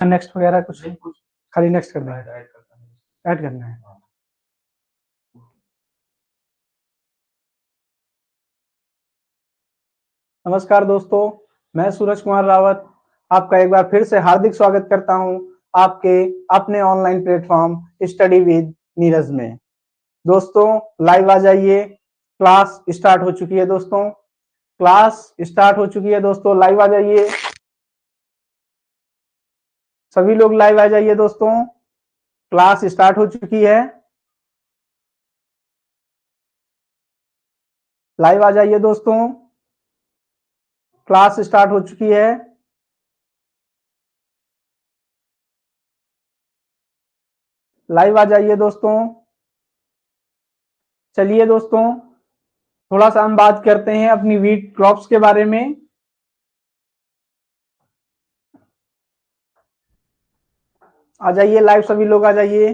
Next वगैरह कुछ खाली नेक्स्ट करना है, ऐड करना है। नमस्कार दोस्तों, मैं सूरज कुमार रावत आपका एक बार फिर से हार्दिक स्वागत करता हूं आपके अपने online platform study with Neeraj में। दोस्तों लाइव आ जाइए, क्लास स्टार्ट हो चुकी है। दोस्तों क्लास स्टार्ट हो चुकी है। दोस्तों लाइव आ जाइए, सभी लोग लाइव आ जाइए। दोस्तों क्लास स्टार्ट हो चुकी है, लाइव आ जाइए। दोस्तों क्लास स्टार्ट हो चुकी है, लाइव आ जाइए। दोस्तों चलिए दोस्तों थोड़ा सा हम बात करते हैं अपनी वीट क्रॉप्स के बारे में। आ जाइए लाइव, सभी लोग आ जाइए।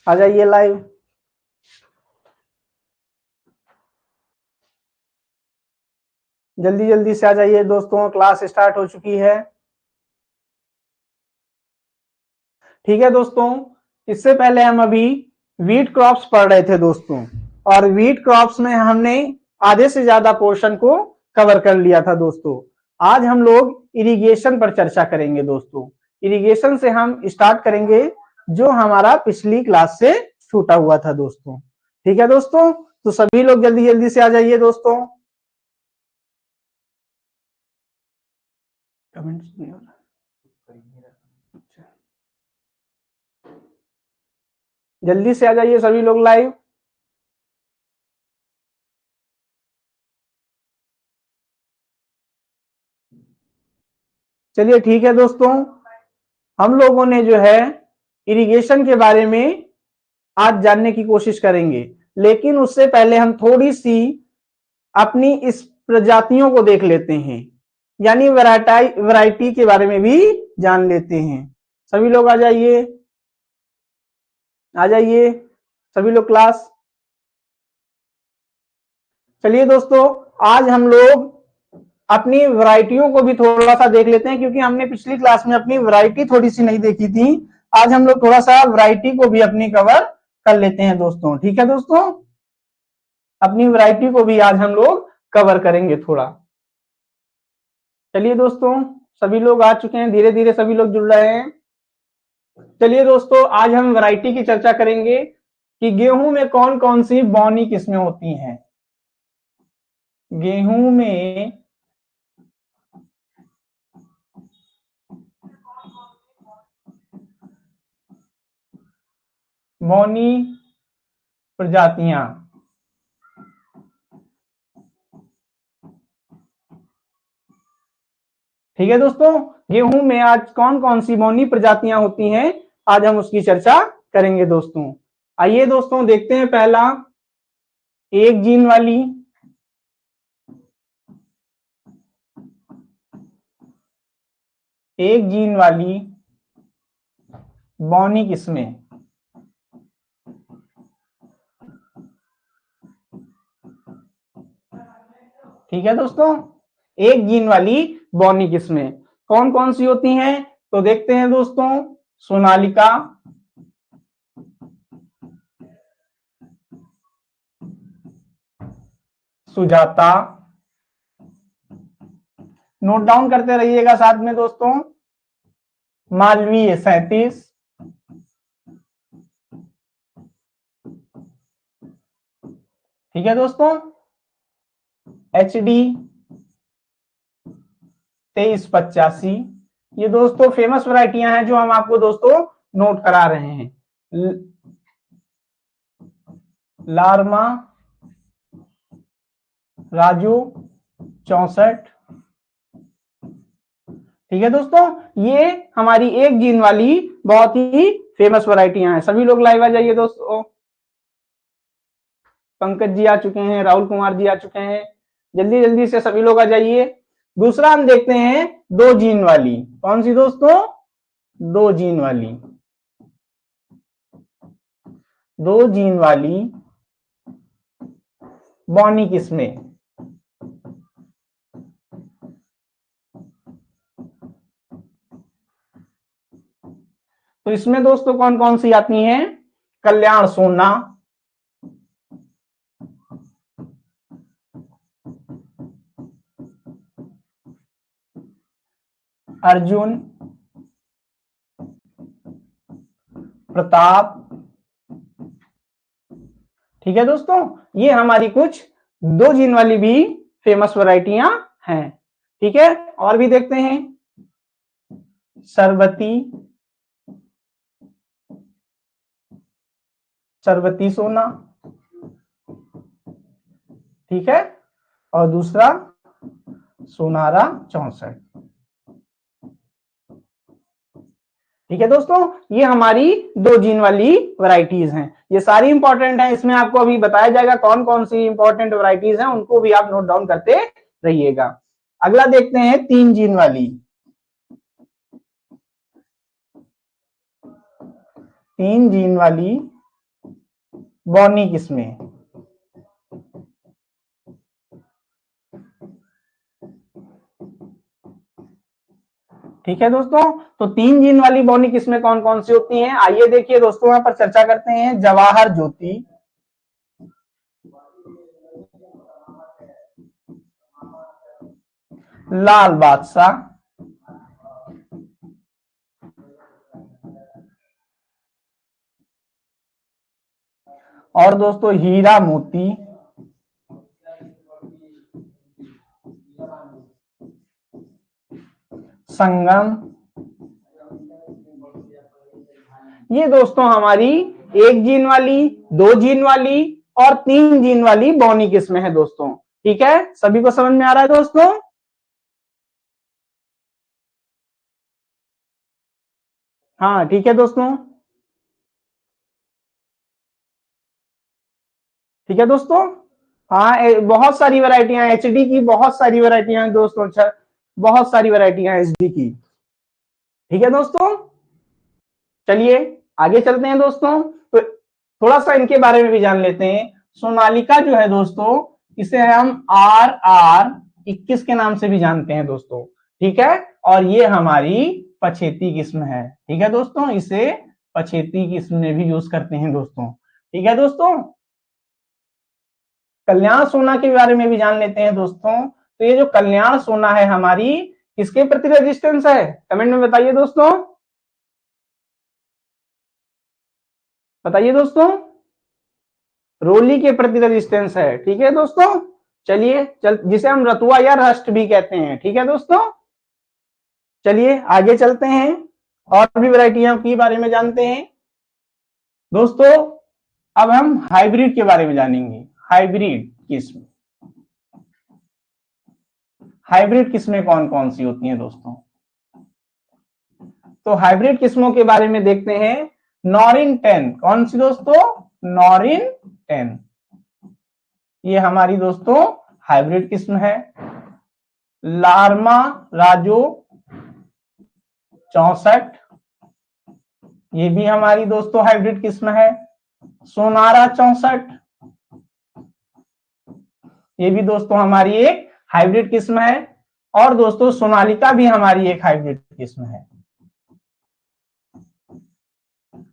आ जाइए लाइव, जल्दी जल्दी से आ जाइए दोस्तों, क्लास स्टार्ट हो चुकी है। ठीक है दोस्तों, इससे पहले हम अभी वीट क्रॉप्स पढ़ रहे थे दोस्तों, और वीट क्रॉप्स में हमने आधे से ज्यादा पोर्शन को कवर कर लिया था दोस्तों। आज हम लोग इरिगेशन पर चर्चा करेंगे दोस्तों। इरिगेशन से हम स्टार्ट करेंगे जो हमारा पिछली क्लास से छूटा हुआ था दोस्तों। ठीक है दोस्तों, तो सभी लोग जल्दी जल्दी से आ जाइए दोस्तों। कमेंट्स नहीं हो रहा, जल्दी से आ जाइए सभी लोग लाइव। चलिए ठीक है दोस्तों, हम लोगों ने जो है इरिगेशन के बारे में आज जानने की कोशिश करेंगे, लेकिन उससे पहले हम थोड़ी सी अपनी इस प्रजातियों को देख लेते हैं, यानी वैरायटी के बारे में भी जान लेते हैं। सभी लोग आ जाइए, आ जाइए सभी लोग क्लास। चलिए दोस्तों आज हम लोग अपनी वैरायटियों को भी थोड़ा सा देख लेते हैं, क्योंकि हमने पिछली क्लास में अपनी वैरायटी थोड़ी सी नहीं देखी थी। आज हम लोग थोड़ा सा वैरायटी को भी अपनी कवर कर लेते हैं दोस्तों। ठीक है दोस्तों, अपनी वैरायटी को भी आज हम लोग कवर करेंगे थोड़ा। चलिए दोस्तों सभी लोग आ चुके हैं, धीरे धीरे सभी लोग जुड़ रहे हैं। चलिए दोस्तों आज हम वैरायटी की चर्चा करेंगे कि गेहूं में कौन कौन सी बौनी किस्में होती हैं। गेहूं में बौनी प्रजातियां, ठीक है दोस्तों, गेहूं में आज कौन कौन सी बौनी प्रजातियां होती हैं, आज हम उसकी चर्चा करेंगे दोस्तों। आइए दोस्तों देखते हैं पहला, एक जीन वाली, एक जीन वाली बौनी किस्में। ठीक है दोस्तों, एक जीन वाली बौनी किस्में कौन कौन सी होती हैं, तो देखते हैं दोस्तों। सोनालिका, सुजाता, नोट डाउन करते रहिएगा साथ में दोस्तों। मालवीय 37, ठीक है दोस्तों। HD 2385, ये दोस्तों फेमस वैरायटियां हैं जो हम आपको दोस्तों नोट करा रहे हैं। लार्मा राजू 64, ठीक है दोस्तों, ये हमारी एक जीन वाली बहुत ही फेमस वैरायटियां हैं। सभी लोग लाइव आ जाइए दोस्तों। पंकज जी आ चुके हैं, राहुल कुमार जी आ चुके हैं, जल्दी जल्दी से सभी लोग आ जाइए। दूसरा हम देखते हैं दो जीन वाली, कौन सी दोस्तों, दो जीन वाली, दो जीन वाली बौनी किस्में। तो इसमें दोस्तों कौन कौन सी आती हैं? कल्याण सोना, अर्जुन, प्रताप। ठीक है दोस्तों, ये हमारी कुछ 2 जीन वाली भी फेमस वैरायटियां हैं। ठीक है, और भी देखते हैं। सरबती, सरबती सोना। ठीक है, और दूसरा सोनारा 64। ठीक है दोस्तों, ये हमारी 2 जीन वाली वैरायटीज हैं। ये सारी इंपॉर्टेंट है, इसमें आपको अभी बताया जाएगा कौन कौन सी इंपॉर्टेंट वैरायटीज हैं, उनको भी आप नोट डाउन करते रहिएगा। अगला देखते हैं 3 जीन वाली। 3 जीन वाली बॉनी किस्में। ठीक है दोस्तों, तो 3 जीन वाली बॉनी किस्में कौन कौन सी होती हैं? आइए देखिए दोस्तों, यहाँ पर चर्चा करते हैं। जवाहर ज्योति, लाल बादशाह, और दोस्तों हीरा मोती, संगम। ये दोस्तों हमारी 1 जीन वाली, 2 जीन वाली और 3 जीन वाली बॉनी किस्में हैं दोस्तों। ठीक है, सभी को समझ में आ रहा है दोस्तों? हाँ ठीक है दोस्तों। ठीक है दोस्तों, हाँ बहुत सारी वैरायटियां एचडी की, बहुत सारी वैरायटियां दोस्तों, बहुत सारी वैरायटियां एचडी की। ठीक है दोस्तों, चलिए आगे चलते हैं दोस्तों। तो थोड़ा सा इनके बारे में भी जान लेते हैं। सोनालिका जो है दोस्तों, इसे हम RR21 के नाम से भी जानते हैं दोस्तों। ठीक है, और ये हमारी पछेती किस्म है। ठीक है दोस्तों, इसे पछेती किस्म में भी यूज करते हैं दोस्तों। ठीक है दोस्तों, कल्याण सोना के बारे में भी जान लेते हैं दोस्तों। तो ये जो कल्याण सोना है हमारी, किसके प्रति रेजिस्टेंस है? कमेंट में बताइए दोस्तों, बताइए दोस्तों। रोली के प्रति रेजिस्टेंस है। ठीक है दोस्तों, चलिए जिसे हम रतुआ या रस्ट भी कहते हैं। ठीक है दोस्तों, चलिए आगे चलते हैं और भी वैरायटियों के बारे में जानते हैं दोस्तों। अब हम हाइब्रिड के बारे में जानेंगे। हाइब्रिड किस्म, हाइब्रिड किस्में कौन कौन सी होती हैं दोस्तों? तो हाइब्रिड किस्मों के बारे में देखते हैं। नॉरिन 10, कौन सी दोस्तों? नॉरिन 10, ये हमारी दोस्तों हाइब्रिड किस्म है। लार्मा राजो 64, ये भी हमारी दोस्तों हाइब्रिड किस्म है। सोनारा 64, ये भी दोस्तों हमारी एक हाइब्रिड किस्म है। और दोस्तों सोनालिका भी हमारी एक हाइब्रिड किस्म है।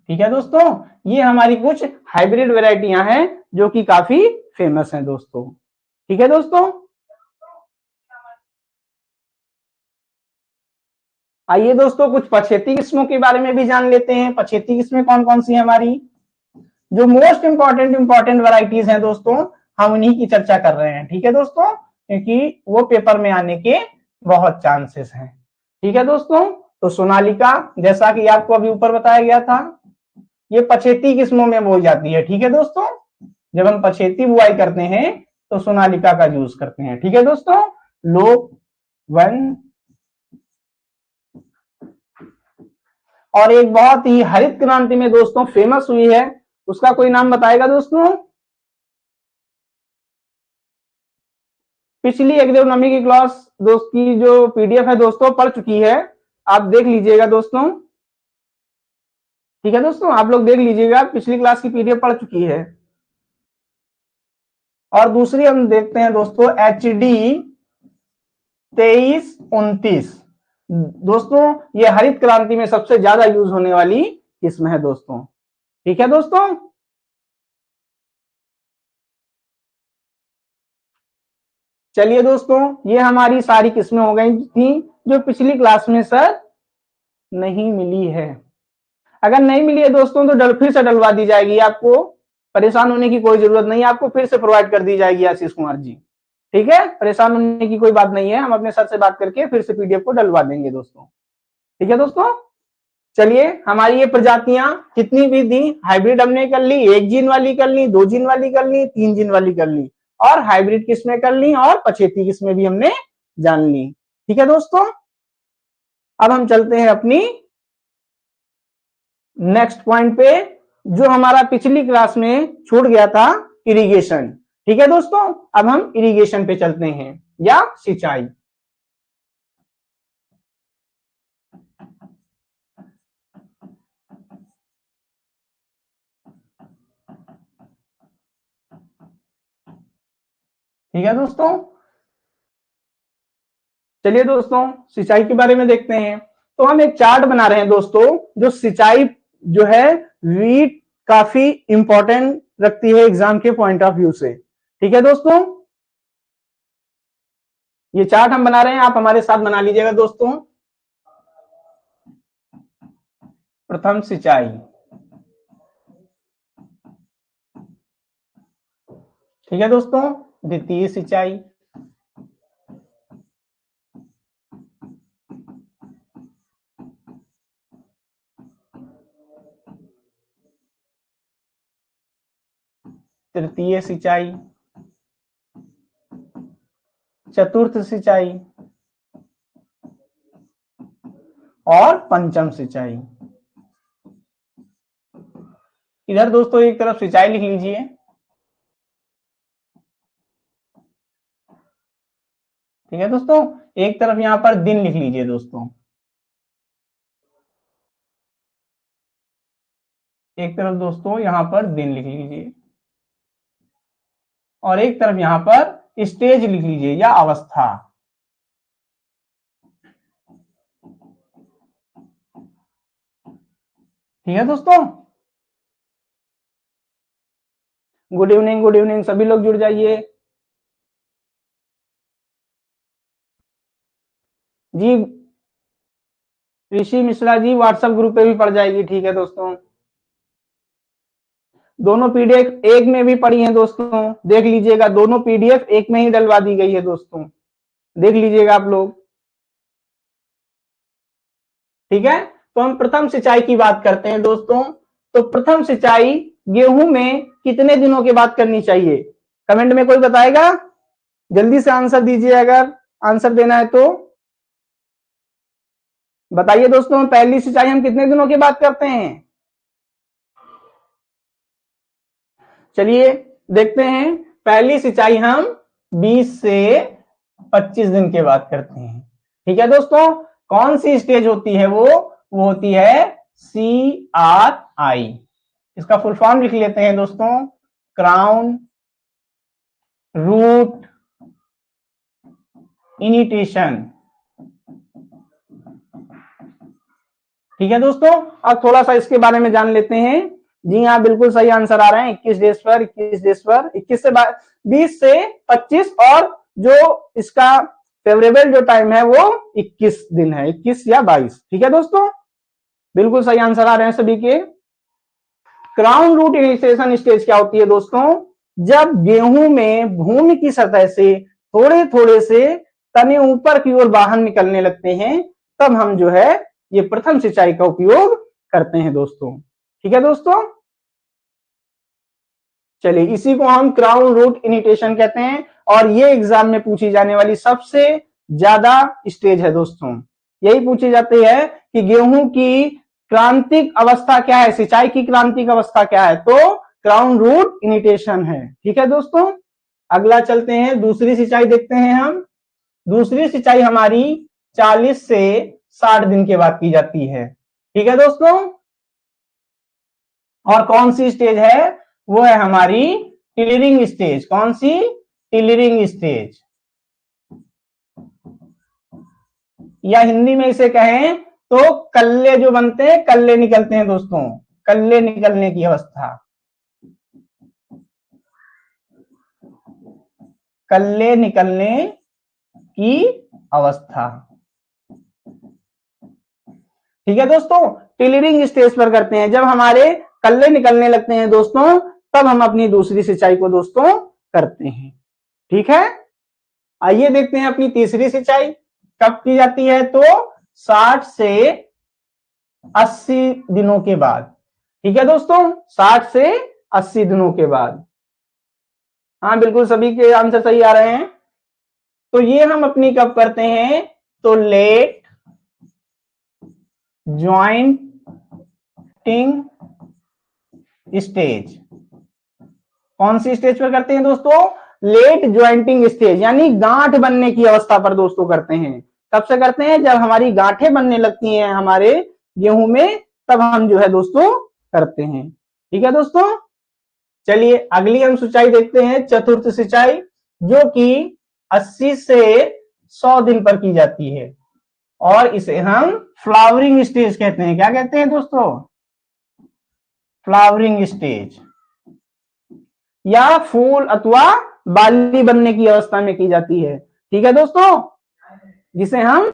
ठीक है दोस्तों, ये हमारी कुछ हाइब्रिड वैरायटियां हैं जो कि काफी फेमस हैं दोस्तों। ठीक है दोस्तों, आइए दोस्तों कुछ पछेती किस्मों के बारे में भी जान लेते हैं। पछेती किस्में कौन कौन सी है हमारी? जो मोस्ट इंपॉर्टेंट वैरायटीज हैं दोस्तों, हम उन्हीं की चर्चा कर रहे हैं। ठीक है दोस्तों, क्योंकि वो पेपर में आने के बहुत चांसेस हैं। ठीक है दोस्तों, तो सोनालिका जैसा कि आपको अभी ऊपर बताया गया था, ये पछेती किस्मों में बोई जाती है। ठीक है दोस्तों, जब हम पछेती बुआई करते हैं तो सोनालिका का यूज करते हैं। ठीक है दोस्तों, लोक 1, और एक बहुत ही हरित क्रांति में दोस्तों फेमस हुई है, उसका कोई नाम बताएगा दोस्तों? पिछली एग्रोनॉमी की क्लास दोस्त की जो पीडीएफ है दोस्तों पढ़ चुकी है, आप देख लीजिएगा दोस्तों। ठीक है दोस्तों, आप लोग देख लीजिएगा, पिछली क्लास की पीडीएफ पढ़ चुकी है। और दूसरी हम देखते हैं दोस्तों HD 2329, दोस्तों ये हरित क्रांति में सबसे ज्यादा यूज होने वाली किस्म है दोस्तों। ठीक है दोस्तों, चलिए दोस्तों, ये हमारी सारी किस्में हो गई थी जो पिछली क्लास में सर नहीं मिली है। अगर नहीं मिली है दोस्तों तो फिर से डलवा दी जाएगी, आपको परेशान होने की कोई जरूरत नहीं है, आपको फिर से प्रोवाइड कर दी जाएगी आशीष कुमार जी। ठीक है, परेशान होने की कोई बात नहीं है, हम अपने सर से बात करके फिर से पीडीएफ को डलवा देंगे दोस्तों। ठीक है दोस्तों, चलिए हमारी ये प्रजातियां कितनी भी थी, हाइब्रिड हमने कर ली, 1 जीन वाली कर ली, 2 जीन वाली कर ली, 3 जीन वाली कर ली, और हाइब्रिड किस्में कर ली, और पछेती किस्में भी हमने जान ली। ठीक है दोस्तों, अब हम चलते हैं अपनी नेक्स्ट पॉइंट पे, जो हमारा पिछली क्लास में छूट गया था, इरिगेशन। ठीक है दोस्तों, अब हम इरिगेशन पे चलते हैं, या सिंचाई। ठीक है दोस्तों, चलिए दोस्तों सिंचाई के बारे में देखते हैं। तो हम एक चार्ट बना रहे हैं दोस्तों, जो सिंचाई जो है वीट काफी इंपॉर्टेंट रखती है एग्जाम के पॉइंट ऑफ व्यू से। ठीक है दोस्तों, ये चार्ट हम बना रहे हैं, आप हमारे साथ बना लीजिएगा दोस्तों। प्रथम सिंचाई, ठीक है दोस्तों, द्वितीय सिंचाई, तृतीय सिंचाई, चतुर्थ सिंचाई, और पंचम सिंचाई। इधर दोस्तों एक तरफ सिंचाई लिख लीजिए, ठीक है दोस्तों, एक तरफ यहां पर दिन लिख लीजिए दोस्तों, एक तरफ दोस्तों यहां पर दिन लिख लीजिए, और एक तरफ यहां पर स्टेज लिख लीजिए या अवस्था। ठीक है दोस्तों, गुड इवनिंग, गुड इवनिंग, सभी लोग जुड़ जाइए जी। ऋषि मिश्रा जी व्हाट्सएप ग्रुप पे भी पड़ जाएगी। ठीक है दोस्तों, दोनों पीडीएफ एक में भी पड़ी हैं दोस्तों, देख लीजिएगा, दोनों पीडीएफ एक में ही डलवा दी गई है दोस्तों, देख लीजिएगा आप लोग। ठीक है, तो हम प्रथम सिंचाई की बात करते हैं दोस्तों। तो प्रथम सिंचाई गेहूं में कितने दिनों के बाद करनी चाहिए, कमेंट में कोई बताएगा? जल्दी से आंसर दीजिए, अगर आंसर देना है तो बताइए दोस्तों। पहली सिंचाई हम कितने दिनों के बाद करते हैं? चलिए देखते हैं, पहली सिंचाई हम 20 से 25 दिन के बाद करते हैं। ठीक है दोस्तों, कौन सी स्टेज होती है वो होती है CRI। इसका फुल फॉर्म लिख लेते हैं दोस्तों, क्राउन रूट इनिटेशन। ठीक है दोस्तों, अब थोड़ा सा इसके बारे में जान लेते हैं। जी हाँ, बिल्कुल सही आंसर आ रहे हैं, 21 डेज पर, 21 डेज पर, 21 से 20 से 25, और जो इसका फेवरेबल जो टाइम है वो 21 दिन है, 21 या 22। ठीक है दोस्तों, बिल्कुल सही आंसर आ रहे हैं सभी के। क्राउन रूट इनिशिएशन स्टेज क्या होती है दोस्तों? जब गेहूं में भूमि की सतह से थोड़े थोड़े से तने ऊपर की ओर बाहर निकलने लगते हैं, तब हम जो है ये प्रथम सिंचाई का उपयोग करते हैं दोस्तों। ठीक है दोस्तों, चलिए इसी को हम क्राउन रूट इनिटेशन कहते हैं, और ये एग्जाम में पूछी जाने वाली सबसे ज्यादा स्टेज है दोस्तों। यही पूछी जाती है कि गेहूं की क्रांतिक अवस्था क्या है, सिंचाई की क्रांतिक अवस्था क्या है, तो क्राउन रूट इनिटेशन है। ठीक है दोस्तों, अगला चलते हैं, दूसरी सिंचाई देखते हैं हम। दूसरी सिंचाई हमारी 40 से 60 दिन के बाद की जाती है। ठीक है दोस्तों, और कौन सी स्टेज है? वो है हमारी टिलरिंग स्टेज। कौन सी? टिलरिंग स्टेज, या हिंदी में इसे कहें तो कल्ले जो बनते हैं, कल्ले निकलते हैं दोस्तों, कल्ले निकलने की अवस्था, कल्ले निकलने की अवस्था। ठीक है दोस्तों, टिलरिंग स्टेज पर करते हैं, जब हमारे कल्ले निकलने लगते हैं दोस्तों, तब हम अपनी दूसरी सिंचाई को दोस्तों करते हैं। ठीक है, आइए देखते हैं अपनी तीसरी सिंचाई कब की जाती है, तो 60 से 80 दिनों के बाद। ठीक है दोस्तों, 60 से 80 दिनों के बाद। हाँ बिल्कुल, सभी के आंसर सही आ रहे हैं। तो ये हम अपनी कब करते हैं, तो लेट ज्वाइंटिंग स्टेज। कौन सी स्टेज पर करते हैं दोस्तों, लेट ज्वाइंटिंग स्टेज, यानी गांठ बनने की अवस्था पर दोस्तों करते हैं। कब से करते हैं, जब हमारी गांठें बनने लगती हैं हमारे गेहूं में, तब हम जो है दोस्तों करते हैं। ठीक है दोस्तों, चलिए अगली हम सिंचाई देखते हैं, चतुर्थ सिंचाई, जो कि 80 से 100 दिन पर की जाती है, और इसे हम फ्लावरिंग स्टेज कहते हैं। क्या कहते हैं दोस्तों, फ्लावरिंग स्टेज, या फूल अथवा बाली बनने की अवस्था में की जाती है। ठीक है दोस्तों, जिसे हम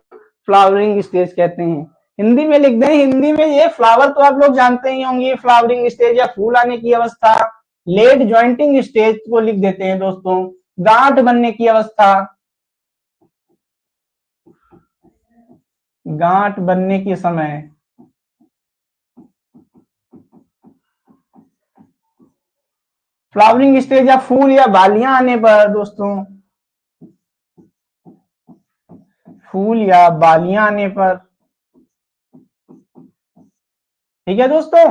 फ्लावरिंग स्टेज कहते हैं। हिंदी में लिख दें, हिंदी में ये फ्लावर तो आप लोग जानते ही होंगे, फ्लावरिंग स्टेज या फूल आने की अवस्था। लेट ज्वाइंटिंग स्टेज को लिख देते हैं दोस्तों, गांठ बनने की अवस्था, गांठ बनने के समय। फ्लावरिंग स्टेज या फूल या बालियां आने पर दोस्तों, फूल या बालियां आने पर। ठीक है दोस्तों,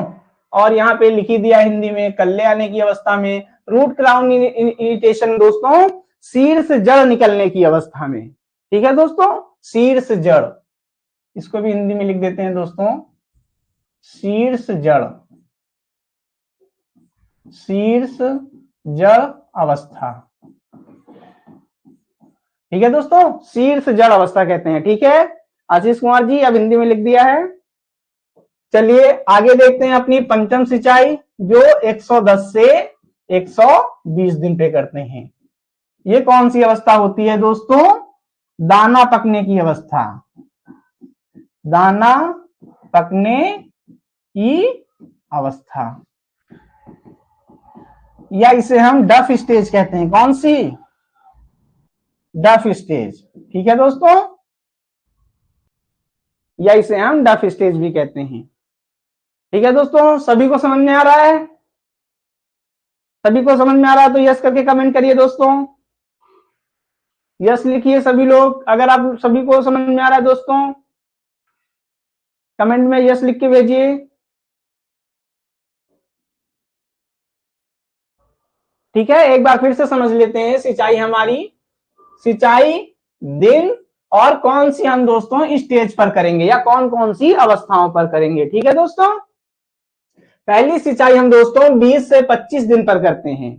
और यहाँ पे लिखी दिया हिंदी में, कल्ले आने की अवस्था में। रूट क्राउन इरिटेशन दोस्तों, शीर्ष जड़ निकलने की अवस्था में। ठीक है दोस्तों, शीर्ष जड़, इसको भी हिंदी में लिख देते हैं दोस्तों, शीर्ष जड़, शीर्ष जड़ अवस्था। ठीक है दोस्तों, शीर्ष जड़ अवस्था कहते हैं। ठीक है आशीष कुमार जी, अब हिंदी में लिख दिया है। चलिए आगे देखते हैं अपनी पंचम सिंचाई, जो 110 से 120 दिन पे करते हैं। ये कौन सी अवस्था होती है दोस्तों, दाना पकने की अवस्था, दाना पकने की अवस्था, या इसे हम डफ स्टेज कहते हैं। कौन सी, डफ स्टेज। ठीक है दोस्तों, या इसे हम डफ स्टेज भी कहते हैं। ठीक है दोस्तों, सभी को समझ में आ रहा है, सभी को समझ में आ रहा है तो यस करके कमेंट करिए दोस्तों, यस लिखिए सभी लोग, अगर आप सभी को समझ में आ रहा है दोस्तों, कमेंट में यस लिख के भेजिए। ठीक है, एक बार फिर से समझ लेते हैं सिंचाई हमारी, सिंचाई दिन और कौन सी हम दोस्तों स्टेज पर करेंगे, या कौन कौन सी अवस्थाओं पर करेंगे। ठीक है दोस्तों, पहली सिंचाई हम दोस्तों 20 से 25 दिन पर करते हैं।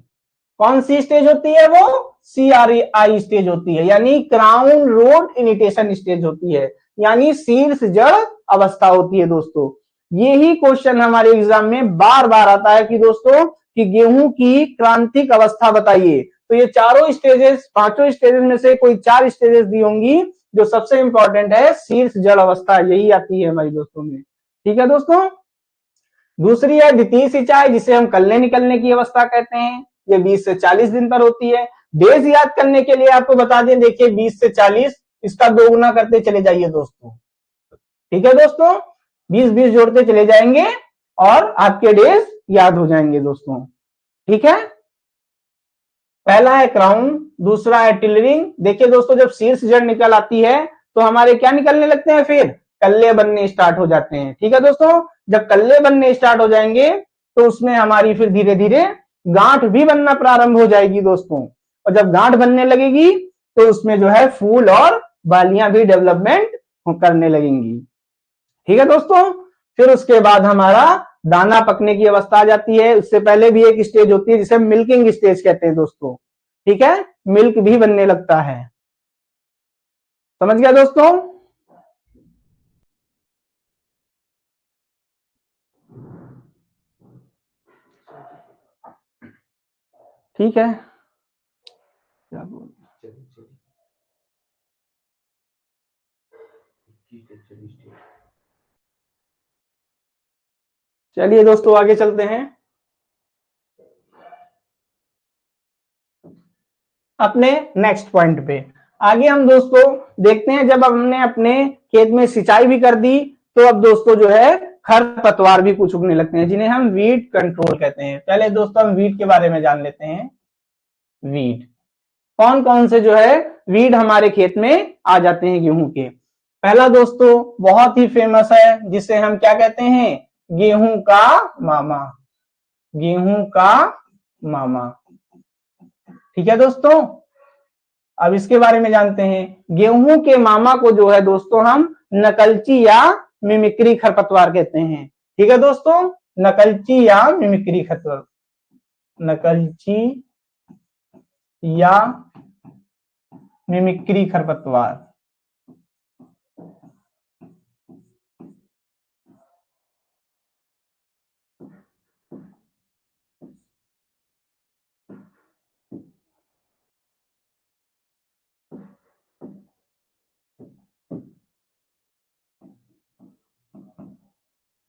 कौन सी स्टेज होती है, वो CRI स्टेज होती है, यानी क्राउन रोड इनिटेशन स्टेज होती है, यानी शीर्ष जड़ अवस्था होती है दोस्तों। यही क्वेश्चन हमारे एग्जाम में बार बार आता है कि दोस्तों कि गेहूं की क्रांतिक अवस्था बताइए। तो ये चारों स्टेजेस, पांचों स्टेजेस में से कोई 4 स्टेजेस दी होंगी, जो सबसे इंपॉर्टेंट है शीर्ष जड़ अवस्था, यही आती है हमारी दोस्तों में। ठीक है दोस्तों, दूसरी है द्वितीय सिंचाई, जिसे हम कल्ले निकलने की अवस्था कहते हैं। ये 20 से 40 दिन पर होती है। डेज याद करने के लिए आपको बता दें, देखिए 20 से 40, इसका 2 गुना करते चले जाइए दोस्तों। ठीक है दोस्तों, 20-20 जोड़ते चले जाएंगे और आपके डेज याद हो जाएंगे दोस्तों। ठीक है, पहला है क्राउन, दूसरा है टिलरिंग। देखिए दोस्तों, जब शीर्ष जड़ निकल आती है तो हमारे क्या निकलने लगते हैं, फिर कल्ले बनने स्टार्ट हो जाते हैं। ठीक है दोस्तों, जब कल्ले बनने स्टार्ट हो जाएंगे तो उसमें हमारी फिर धीरे धीरे गांठ भी बनना प्रारंभ हो जाएगी दोस्तों, और जब गांठ बनने लगेगी तो उसमें जो है फूल और बालियां भी डेवलपमेंट करने लगेंगी। ठीक है दोस्तों, फिर उसके बाद हमारा दाना पकने की अवस्था आ जाती है। उससे पहले भी एक स्टेज होती है जिसे मिल्किंग स्टेज कहते हैं दोस्तों। ठीक है, मिल्क भी बनने लगता है। समझ गया दोस्तों, ठीक है, क्या बोल, चलिए दोस्तों आगे चलते हैं अपने नेक्स्ट पॉइंट पे। आगे हम दोस्तों देखते हैं, जब हमने अपने खेत में सिंचाई भी कर दी तो अब दोस्तों जो है खरपतवार भी कुछ उगने लगते हैं, जिन्हें हम वीड कंट्रोल कहते हैं। पहले दोस्तों हम वीड के बारे में जान लेते हैं। वीड कौन कौन से जो है वीड हमारे खेत में आ जाते हैं गेहूं के। पहला दोस्तों बहुत ही फेमस है, जिसे हम क्या कहते हैं, गेहूं का मामा। गेहूं का मामा, ठीक है दोस्तों। अब इसके बारे में जानते हैं। गेहूं के मामा को जो है दोस्तों हम नकलची या मिमिक्री खरपतवार कहते हैं। ठीक है दोस्तों, नकलची या मिमिक्री खरपतवार, नकलची या मिमिक्री खरपतवार।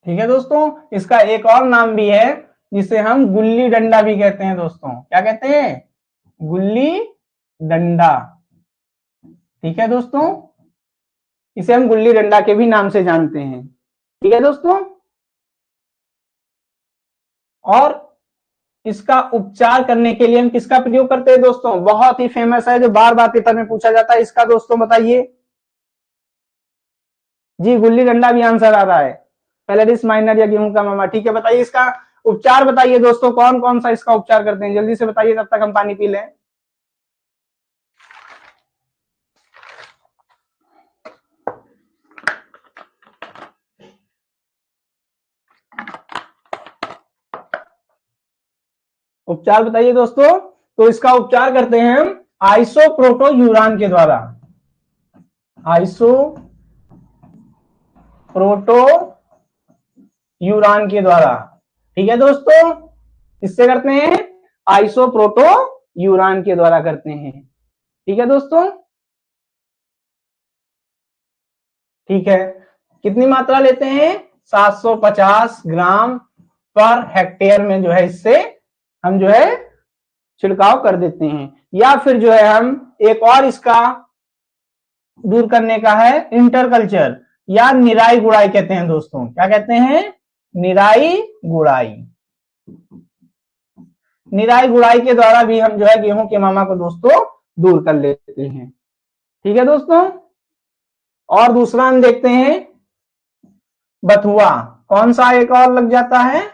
ठीक है दोस्तों, इसका एक और नाम भी है जिसे हम गुल्ली डंडा भी कहते हैं दोस्तों। क्या कहते हैं, गुल्ली डंडा। ठीक है दोस्तों, इसे हम गुल्ली डंडा के भी नाम से जानते हैं। ठीक है दोस्तों, और इसका उपचार करने के लिए हम किसका प्रयोग करते हैं दोस्तों, बहुत ही फेमस है जो बार बार पेपर में पूछा जाता है, इसका दोस्तों बताइए। जी गुल्ली डंडा भी आंसर आ रहा है, पैलेडिस माइनर या गेहूं का मामा। ठीक है, बताइए इसका उपचार बताइए दोस्तों, कौन कौन सा इसका उपचार करते हैं, जल्दी से बताइए, तब तक हम पानी पी लें। उपचार बताइए दोस्तों। तो इसका उपचार करते हैं हम आइसोप्रोटोयूरान के द्वारा। आइसोप्रोटोयूरान के द्वारा। ठीक है दोस्तों, इससे करते हैं आइसोप्रोटोयूरान के द्वारा करते हैं। ठीक है दोस्तों, ठीक है। कितनी मात्रा लेते हैं, 750 ग्राम पर हेक्टेयर में जो है इससे हम जो है छिड़काव कर देते हैं। या फिर जो है हम एक और इसका दूर करने का है, इंटरकल्चर या निराई गुड़ाई कहते हैं दोस्तों। क्या कहते हैं, निराई गुड़ाई। निराई गुड़ाई के द्वारा भी हम जो है गेहूं के मामा को दोस्तों दूर कर लेते हैं। ठीक है दोस्तों, और दूसरा हम देखते हैं बथुआ। कौन सा एक और लग जाता है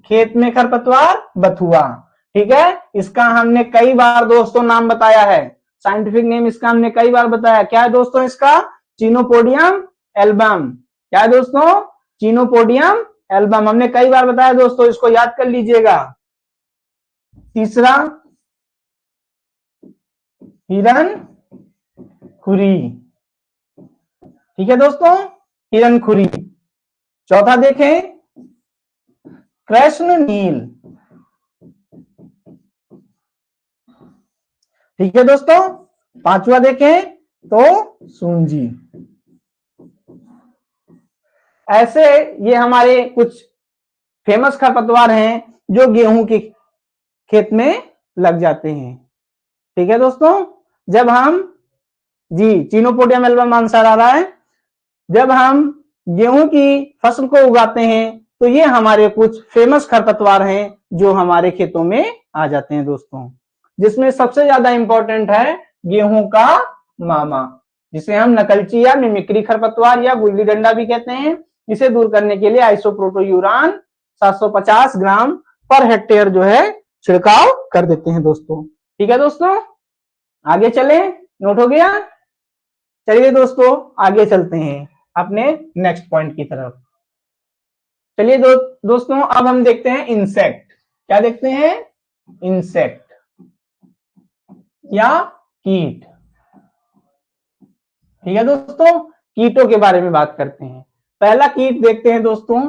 खेत में खरपतवार, बथुआ। ठीक है, इसका हमने कई बार दोस्तों नाम बताया है, साइंटिफिक नेम इसका हमने कई बार बताया। क्या है दोस्तों इसका, चिनोपोडियम एल्बम। क्या है दोस्तों, चिनोपोडियम एल्बम, हमने कई बार बताया दोस्तों, इसको याद कर लीजिएगा। तीसरा हिरन खुरी। ठीक है दोस्तों, हिरन खुरी। चौथा देखें कृष्ण नील। ठीक है दोस्तों, पांचवा देखें तो सूंजी। ऐसे ये हमारे कुछ फेमस खरपतवार हैं जो गेहूं के खेत में लग जाते हैं। ठीक है दोस्तों, जब हम, जी चिनोपोडियम एल्बम आंसर आ रहा है, जब हम गेहूं की फसल को उगाते हैं तो ये हमारे कुछ फेमस खरपतवार हैं जो हमारे खेतों में आ जाते हैं दोस्तों, जिसमें सबसे ज्यादा इंपॉर्टेंट है गेहूं का मामा, जिसे हम नकलची या मिमिक्री खरपतवार या गुल्ली डंडा भी कहते हैं। इसे दूर करने के लिए आइसोप्रोटोयूरान 750 ग्राम पर हेक्टेयर जो है छिड़काव कर देते हैं दोस्तों। ठीक है दोस्तों, आगे चले, नोट हो गया। चलिए दोस्तों आगे चलते हैं अपने नेक्स्ट पॉइंट की तरफ। चलिए दोस्तों अब हम देखते हैं इंसेक्ट। क्या देखते हैं, इंसेक्ट या कीट। ठीक है दोस्तों, कीटों के बारे में बात करते हैं। पहला कीट देखते हैं दोस्तों,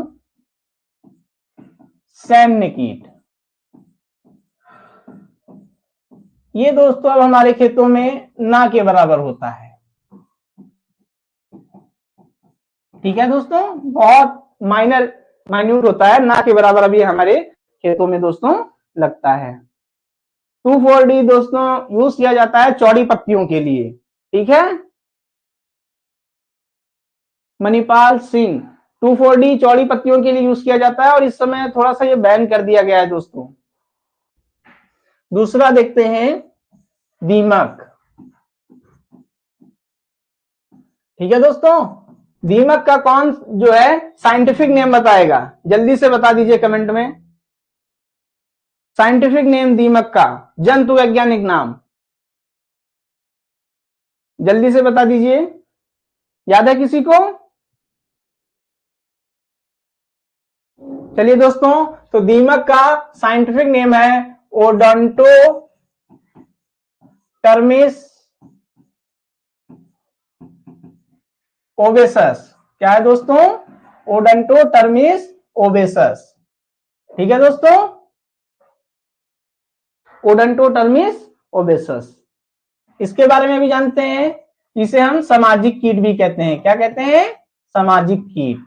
सैन्य कीट। ये दोस्तों अब हमारे खेतों में ना के बराबर होता है। ठीक है दोस्तों, बहुत माइन्यूट होता है, ना के बराबर अभी हमारे खेतों में दोस्तों लगता है। 2,4-D दोस्तों यूज किया जाता है चौड़ी पत्तियों के लिए। ठीक है, मणिपाल सिंह, 2,4-D चौड़ी पत्तियों के लिए यूज किया जाता है और इस समय थोड़ा सा ये बैन कर दिया गया है दोस्तों। दूसरा देखते हैं दीमक। ठीक है दोस्तों, दीमक का कौन जो है साइंटिफिक नेम बताएगा, जल्दी से बता दीजिए कमेंट में। साइंटिफिक नेम दीमक का, जंतु वैज्ञानिक नाम, जल्दी से बता दीजिए, याद है किसी को? चलिए दोस्तों, तो दीमक का साइंटिफिक नेम है ओडोंटोटर्मिस ओबेसस। क्या है दोस्तों? ओडोंटोटर्मिस ओबेसस। ठीक है दोस्तों, ओडोंटोटर्मिस ओबेसस। इसके बारे में भी जानते हैं, इसे हम सामाजिक कीट भी कहते हैं। क्या कहते हैं? सामाजिक कीट।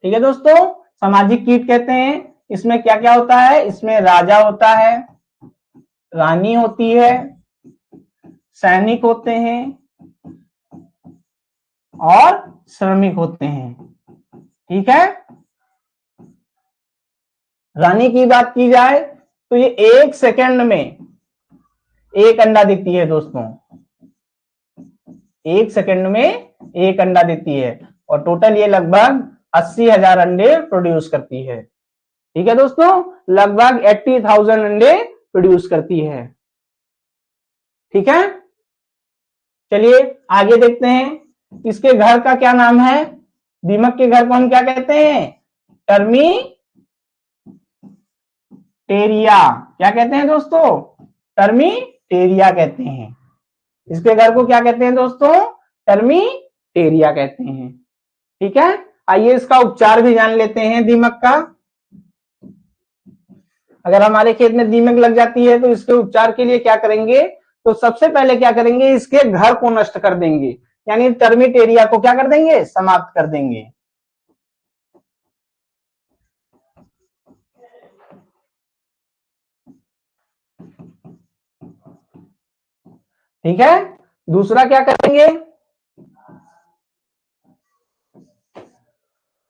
ठीक है दोस्तों, सामाजिक कीट कहते हैं। इसमें क्या क्या होता है? इसमें राजा होता है, रानी होती है, सैनिक होते हैं और श्रमिक होते हैं। ठीक है, रानी की बात की जाए तो ये 1 सेकंड में एक अंडा देती है दोस्तों, 1 सेकंड में एक अंडा देती है और टोटल ये लगभग 80,000 अंडे प्रोड्यूस करती है। ठीक है दोस्तों, लगभग 80,000 अंडे प्रोड्यूस करती है। ठीक है, चलिए आगे देखते हैं, इसके घर का क्या नाम है? दीमक के घर को हम क्या कहते हैं? टर्मी टेरिया। क्या कहते हैं दोस्तों? टर्मी टेरिया कहते हैं। इसके घर को क्या कहते हैं दोस्तों? टर्मी टेरिया कहते हैं। ठीक है, आइए इसका उपचार भी जान लेते हैं दीमक का। अगर हमारे खेत में दीमक लग जाती है तो इसके उपचार के लिए क्या करेंगे? तो सबसे पहले क्या करेंगे? इसके घर को नष्ट कर देंगे, यानी टर्मिट एरिया को क्या कर देंगे? समाप्त कर देंगे। ठीक है, दूसरा क्या करेंगे?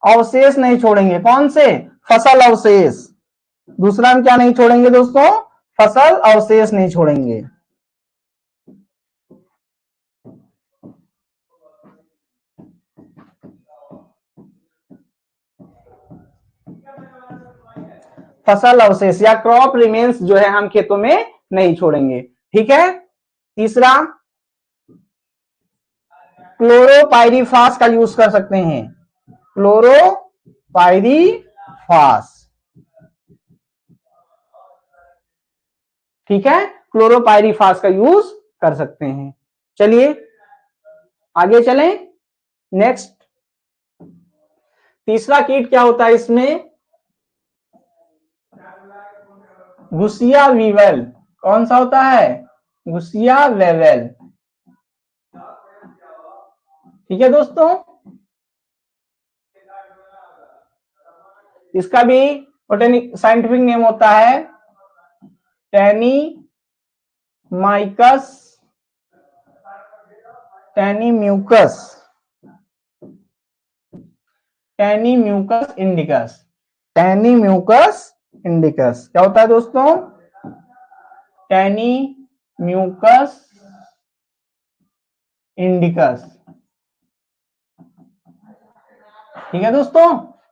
अवशेष नहीं छोड़ेंगे। कौन से? फसल अवशेष। दूसरा हम क्या नहीं छोड़ेंगे दोस्तों? फसल अवशेष नहीं छोड़ेंगे। फसल अवशेष या क्रॉप रिमेन्स जो है हम खेतों में नहीं छोड़ेंगे। ठीक है, तीसरा क्लोरोपाइरीफास का यूज कर सकते हैं। क्लोरोपाइरीफास। ठीक है, क्लोरोपाइरीफास का यूज कर सकते हैं। चलिए आगे चलें। नेक्स्ट, तीसरा कीट क्या होता है इसमें? घुसिया वीवल। कौन सा होता है? घुसिया वेवल। ठीक है दोस्तों, इसका भी साइंटिफिक नेम होता है टैनीमाइकस टैनीम्यूकस टैनीम्यूकस इंडिकस। टैनीम्यूकस इंडिकस क्या होता है दोस्तों? टैनीम्यूकस इंडिकस। ठीक है दोस्तों,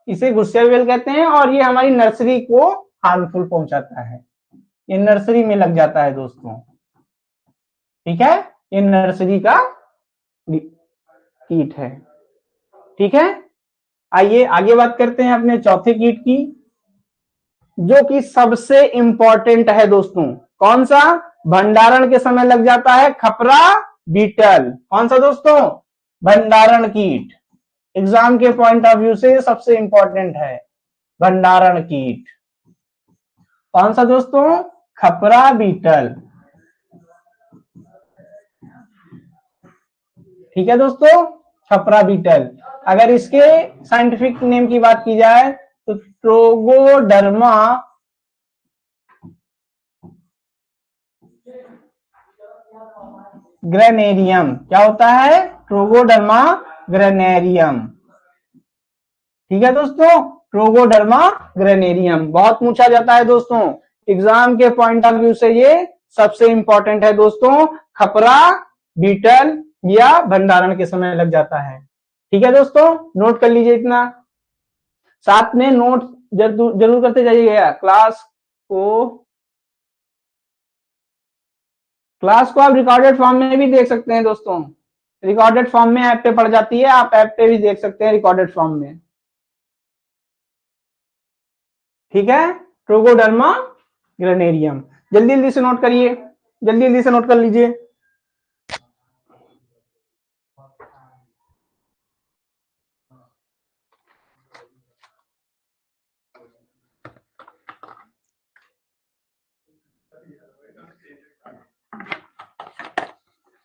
इसे घुसिया वेवल कहते हैं और ये हमारी नर्सरी को हार्मफुल पहुंचाता है। ये नर्सरी में लग जाता है दोस्तों। ठीक है, ये नर्सरी का कीट है। ठीक है, आइए आगे बात करते हैं अपने चौथे कीट की, जो कि सबसे इंपॉर्टेंट है दोस्तों। कौन सा? भंडारण के समय लग जाता है, खपरा बीटल। कौन सा दोस्तों? भंडारण कीट। एग्जाम के पॉइंट ऑफ व्यू से सबसे इंपॉर्टेंट है भंडारण कीट। कौन सा दोस्तों? खपरा बीटल। ठीक है दोस्तों, खपरा बीटल। अगर इसके साइंटिफिक नेम की बात की जाए तो ट्रोगोडर्मा ग्रेनेरियम। क्या होता है? Trogoderma granarium. ठीक है दोस्तों, ट्रोगोडर्मा ग्रेनेरियम बहुत पूछा जाता है दोस्तों, एग्जाम के पॉइंट ऑफ व्यू से ये सबसे इंपॉर्टेंट है दोस्तों। खपरा बीटल या भंडारण के समय लग जाता है। ठीक है दोस्तों, नोट कर लीजिए इतना, साथ में नोट जरूर करते जाइएगा। क्लास को आप रिकॉर्डेड फॉर्म में भी देख सकते हैं दोस्तों, रिकॉर्डेड फॉर्म में ऐप पे पड़ जाती है, आप ऐप पे भी देख सकते हैं रिकॉर्डेड फॉर्म में। ठीक है, ट्रोगोडर्मा ग्रेनेरियम। जल्दी जल्दी से नोट करिए, जल्दी जल्दी से नोट कर लीजिए।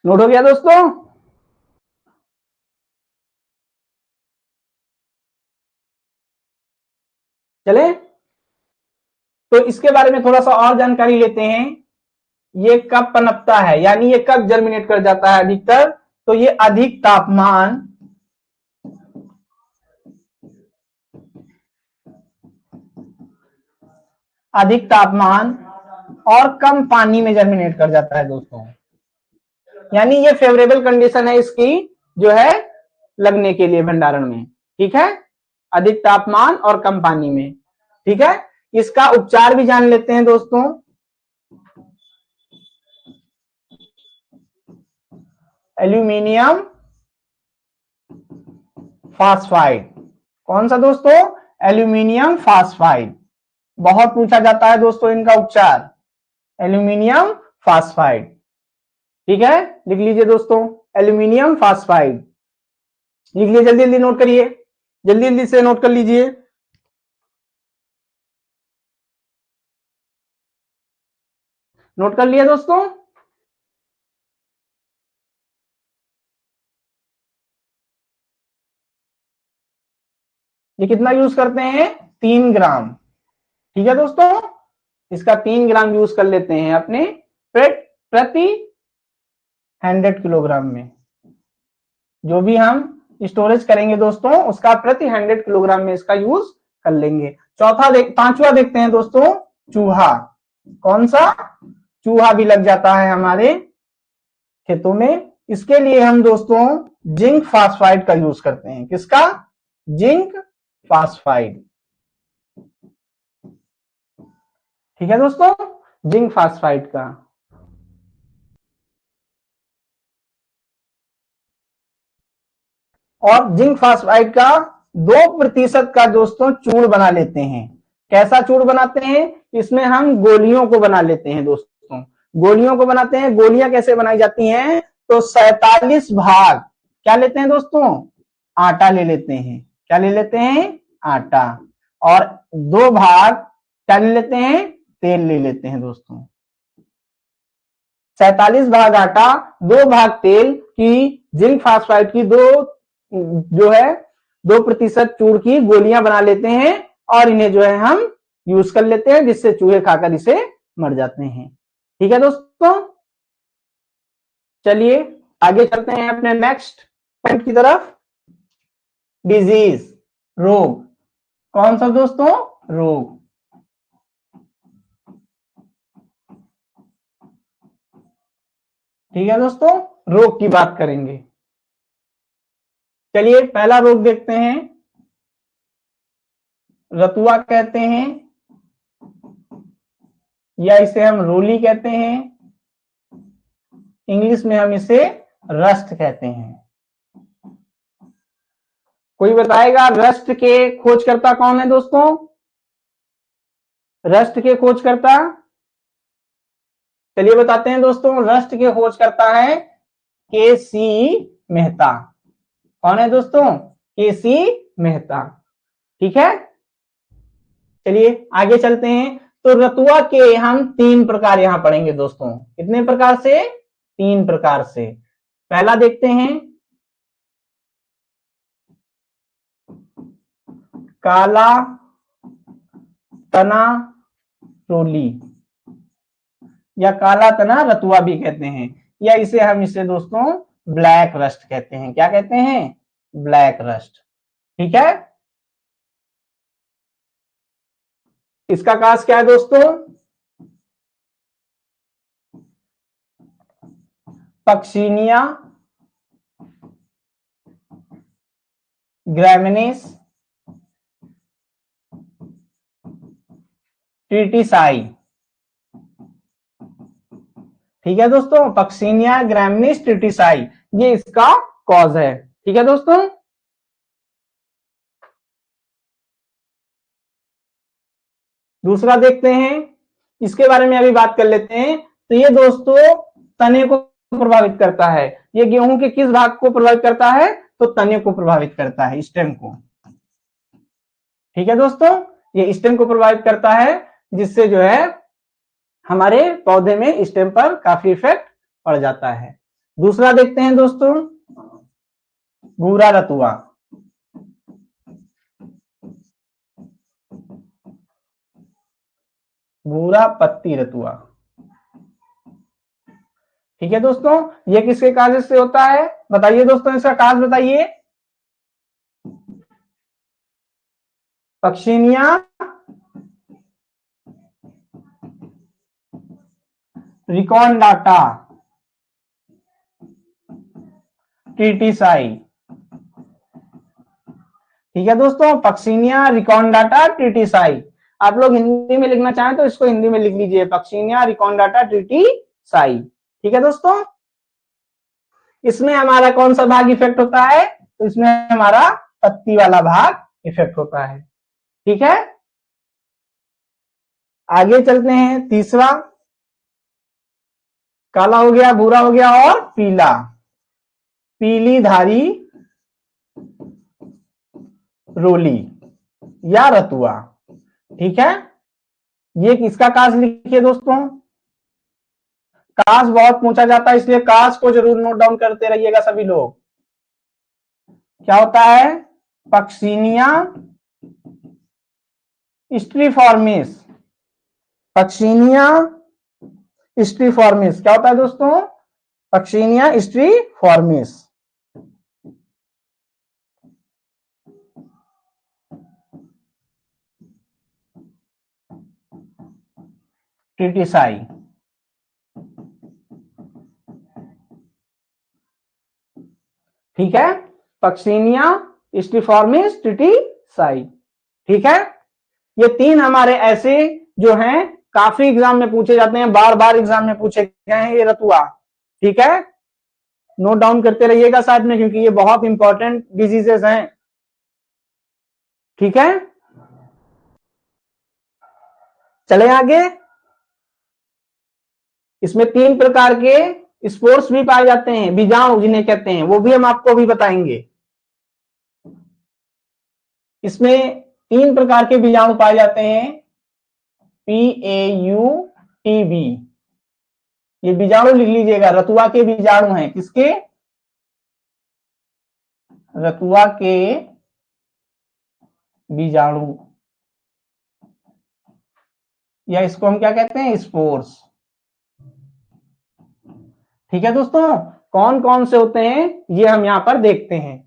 नोट हो गया दोस्तों? चले तो इसके बारे में थोड़ा सा और जानकारी लेते हैं। ये कब पनपता है, यानी ये कब जर्मिनेट कर जाता है अधिकतर? तो ये अधिक तापमान, अधिक तापमान और कम पानी में जर्मिनेट कर जाता है दोस्तों। यानी ये फेवरेबल कंडीशन है इसकी जो है लगने के लिए भंडारण में। ठीक है, अधिक तापमान और कम पानी में। ठीक है, इसका उपचार भी जान लेते हैं दोस्तों। Aluminium phosphide. कौन सा दोस्तों? Aluminium phosphide. बहुत पूछा जाता है दोस्तों इनका उपचार, एल्यूमिनियम फास्फाइड। ठीक है, लिख लीजिए दोस्तों, एल्यूमिनियम फास्फाइड लिख लीजिए। जल्दी जल्दी नोट करिए, जल्दी जल्दी से नोट कर लीजिए। नोट कर लिया दोस्तों? ये कितना यूज करते हैं? 3 ग्राम। ठीक है दोस्तों, इसका 3 ग्राम यूज कर लेते हैं अपने प्रति 100 किलोग्राम में। जो भी हम स्टोरेज करेंगे दोस्तों उसका प्रति 100 किलोग्राम में इसका यूज कर लेंगे। पांचवा देखते हैं दोस्तों, चूहा। कौन सा? चूहा भी लग जाता है हमारे खेतों में। इसके लिए हम दोस्तों जिंक फास्फाइड का यूज करते हैं। किसका? Zinc phosphide. ठीक है दोस्तों, जिंक फास्फाइड का। और जिंक फास्फाइड का 2% का दोस्तों चूर्ण बना लेते हैं। कैसा चूर्ण बनाते हैं? इसमें हम गोलियों को बना लेते हैं दोस्तों, गोलियों को बनाते हैं। गोलियां कैसे बनाई जाती हैं? तो 47 भाग क्या लेते हैं दोस्तों? आटा ले लेते हैं। क्या ले लेते हैं? आटा। और 2 भाग क्या ले लेते हैं? तेल ले लेते हैं दोस्तों। 47 भाग आटा, 2 भाग तेल की जिंक फास्फाइड की जो है 2% चूर्ण की गोलियां बना लेते हैं और इन्हें जो है हम यूज कर लेते हैं, जिससे चूहे खाकर इसे मर जाते हैं। ठीक है दोस्तों, चलिए आगे चलते हैं अपने नेक्स्ट पॉइंट की तरफ। डिजीज, रोग। कौन सा दोस्तों? रोग। ठीक है दोस्तों, रोग की बात करेंगे। चलिए पहला रोग देखते हैं, रतुआ कहते हैं या इसे हम रोली कहते हैं, इंग्लिश में हम इसे रस्ट कहते हैं। कोई बताएगा रस्ट के खोजकर्ता कौन है दोस्तों? रस्ट के खोजकर्ता चलिए बताते हैं दोस्तों, रस्ट के खोजकर्ता है के.सी. मेहता। कौन है दोस्तों? के.सी. मेहता। ठीक है, चलिए आगे चलते हैं। तो रतुआ के हम 3 प्रकार यहां पढ़ेंगे दोस्तों। कितने प्रकार से? 3 प्रकार से। पहला देखते हैं, काला तना रोली या काला तना रतुआ भी कहते हैं, या इसे दोस्तों ब्लैक रस्ट कहते हैं। क्या कहते हैं? Black rust. ठीक है, इसका काज क्या है दोस्तों? Puccinia ग्रैमिनीस tritici. ठीक है दोस्तों, पक्सिनिया ग्रैमिनीस ट्रिटिसाई, ये इसका कॉज है। ठीक है दोस्तों, दूसरा देखते हैं, इसके बारे में अभी बात कर लेते हैं। तो ये दोस्तों तने को प्रभावित करता है। ये गेहूं के किस भाग को प्रभावित करता है? तो तने को प्रभावित करता है, स्टेम को। ठीक है दोस्तों, ये स्टेम को प्रभावित करता है, जिससे जो है हमारे पौधे में स्टेम पर काफी इफेक्ट पड़ जाता है। दूसरा देखते हैं दोस्तों, भूरा रतुआ। भूरा पत्ती रतुआ। ठीक है दोस्तों, ये किसके कारण से होता है? बताइए दोस्तों, इसका कारण बताइए। Puccinia रिकॉर्डाटा tritici. ठीक है दोस्तों, पक्सिनिया रिकॉर्डाटा ट्रिटिसाई। आप लोग हिंदी में लिखना चाहें तो इसको हिंदी में लिख लीजिए, पक्सिनिया रिकॉर्डाटा ट्रिटिसाई। ठीक है दोस्तों, इसमें हमारा कौन सा भाग इफेक्ट होता है? तो इसमें हमारा पत्ती वाला भाग इफेक्ट होता है। ठीक है, आगे चलते हैं। तीसरा, काला हो गया, भूरा हो गया, और पीला, पीली धारी रोली या रतुआ। ठीक है, ये किसका काज लिखिए दोस्तों। काज बहुत पूछा जाता है, इसलिए काज को जरूर नोट डाउन करते रहिएगा सभी लोग। क्या होता है? पक्सिनिया स्ट्रीफॉर्मिस। पक्सिनिया स्ट्रीफॉर्मिस क्या होता है दोस्तों? पक्सिनिया स्ट्रीफॉर्मिस। ट्रिटिसाई। ठीक है, पक्सिनिया स्ट्रीफॉर्मिस ट्रिटिसाई। ठीक है, ये 3 हमारे ऐसे जो हैं काफी एग्जाम में पूछे जाते हैं, बार बार एग्जाम में पूछे गए हैं ये रतुआ। ठीक है, नोट डाउन करते रहिएगा साथ में, क्योंकि ये बहुत इंपॉर्टेंट डिजीजेस हैं। ठीक है, चले आगे। इसमें 3 प्रकार के स्पोर्स भी पाए जाते हैं, बीजाणु जिन्हें कहते हैं, वो भी हम आपको अभी बताएंगे। इसमें 3 प्रकार के बीजाणु पाए जाते हैं, PAUTB। ये बीजाणु लिख लीजिएगा, रतुआ के बीजाणु हैं। किसके? रतुआ के बीजाणु, या इसको हम क्या कहते हैं? स्पोर्स। ठीक है दोस्तों, कौन कौन से होते हैं ये हम यहां पर देखते हैं।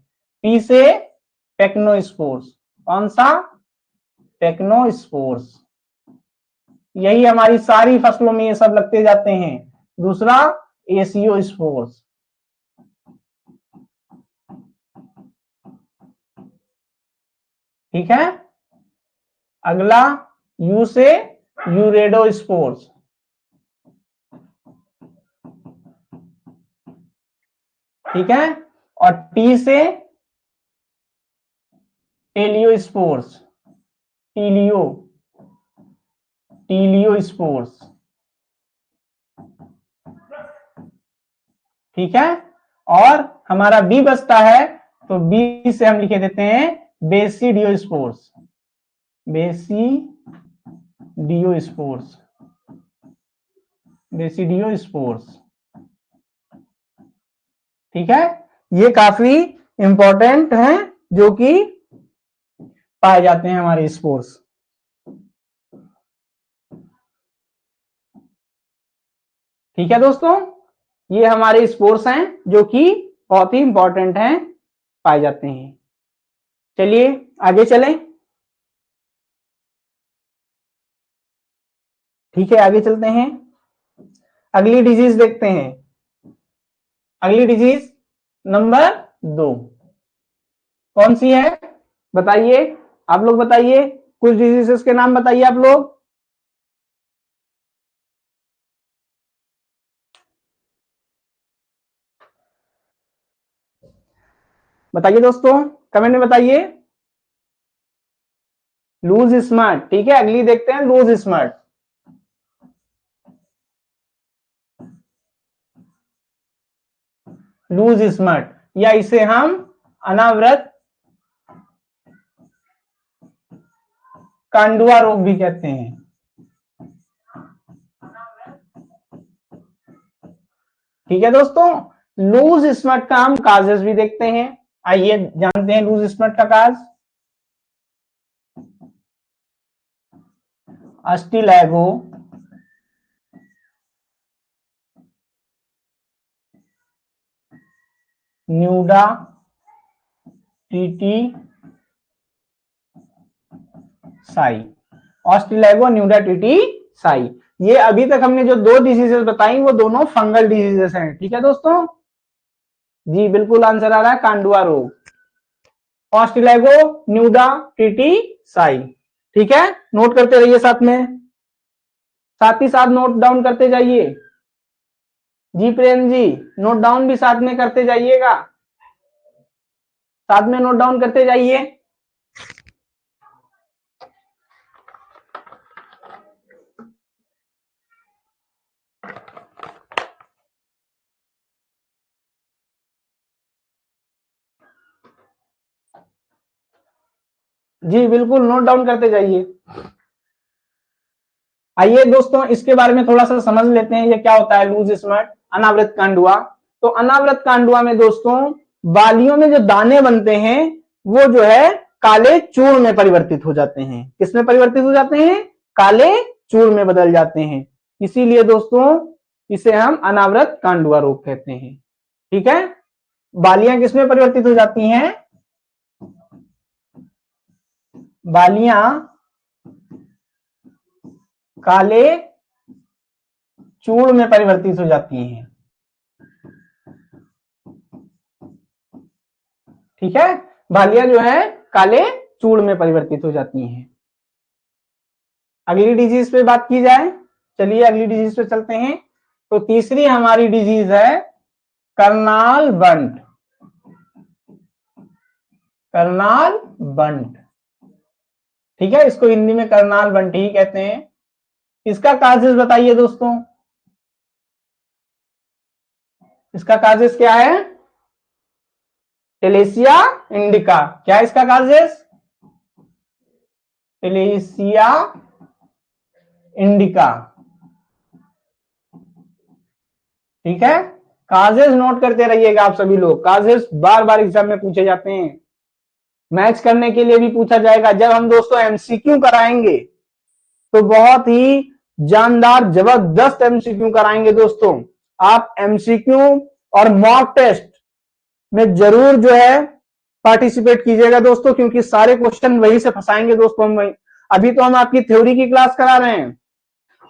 पी से टेक्नोस्पोर्स। कौन सा? टेक्नोस्पोर्स। यही हमारी सारी फसलों में ये सब लगते जाते हैं। दूसरा एसियोस्पोर्स। ठीक है, अगला यू से यूरेडोस्पोर्स। ठीक है, और टी से टेलियोस्पोर्स। टीलियोस्पोर्स। ठीक है, और हमारा बी बचता है, तो बी से हम लिखे देते हैं बेसिडियोस्पोर्स। बेसिडियोस्पोर्स। डियोस्पोर्स, बेसिडियोस्पोर्स। ठीक है, ये काफी इंपॉर्टेंट है जो कि पाए जाते हैं हमारे स्पोर्स। ठीक है दोस्तों, ये हमारे स्पोर्स हैं जो कि बहुत ही इंपॉर्टेंट हैं, पाए जाते हैं। चलिए आगे चलें। ठीक है, आगे चलते हैं, अगली डिजीज देखते हैं। अगली डिजीज नंबर 2 कौन सी है बताइए, आप लोग बताइए, कुछ डिजीजेस के नाम बताइए आप लोग। बताइए दोस्तों, कमेंट में बताइए। लूज स्मार्ट, ठीक है, अगली देखते हैं लूज स्मार्ट। लूज स्मार्ट या इसे हम अनावृत कांडुआ रोग भी कहते हैं। ठीक है दोस्तों, लूज स्मट का हम काजेस भी देखते हैं। आइए जानते हैं लूज स्मट का काज। Ustilago न्यूडा TT Sai, ऑस्ट्रेलेगो न्यूडा TT Sai, ये अभी तक हमने जो 2 डिजीजेस बताई वो दोनों फंगल डिजीजेस हैं। ठीक है दोस्तों, जी बिल्कुल आंसर आ रहा है कांडुआ रोग, ऑस्ट्रेलेगो न्यूडा टीटी साई। ठीक है, नोट करते रहिए साथ में, साथ ही साथ नोट डाउन करते जाइए। जी प्रेम जी, नोट डाउन भी साथ में करते जाइएगा, साथ में नोट डाउन करते जाइए। जी बिल्कुल नोट डाउन करते जाइए। आइए दोस्तों, इसके बारे में थोड़ा सा समझ लेते हैं, ये क्या होता है लूज स्मट, अनावृत कांडुआ। तो अनावृत कांडुआ में दोस्तों बालियों में जो दाने बनते हैं वो जो है काले चूर्ण में परिवर्तित हो जाते हैं। किसमें परिवर्तित हो जाते हैं? काले चूर्ण में बदल जाते हैं। इसीलिए दोस्तों इसे हम अनावृत कांडुआ रोग कहते हैं। ठीक है, बालियां किसमें परिवर्तित हो जाती हैं? बालियां काले चूर्ण में परिवर्तित हो जाती हैं। ठीक है, बालियां जो है काले चूर्ण में परिवर्तित हो जाती हैं। अगली डिजीज पे बात की जाए, चलिए अगली डिजीज पे चलते हैं। तो तीसरी हमारी डिजीज है करनाल बंट। करनाल बंट, ठीक है, इसको हिंदी में करनाल बंट ही कहते हैं। इसका काजेस बताइए दोस्तों, इसका काजेस क्या है? टेलेसिया इंडिका, क्या है इसका काजेस? टेलेसिया इंडिका। ठीक है, काजेस नोट करते रहिएगा आप सभी लोग, काजेस बार बार एग्जाम में पूछे जाते हैं, मैच करने के लिए भी पूछा जाएगा। जब हम दोस्तों एमसीक्यू कराएंगे तो बहुत ही जानदार जबरदस्त एमसीक्यू कराएंगे दोस्तों। आप एमसीक्यू और मॉक टेस्ट में जरूर जो है पार्टिसिपेट कीजिएगा दोस्तों, क्योंकि सारे क्वेश्चन वहीं से फंसाएंगे दोस्तों हम वहीं। अभी तो हम आपकी थ्योरी की क्लास करा रहे हैं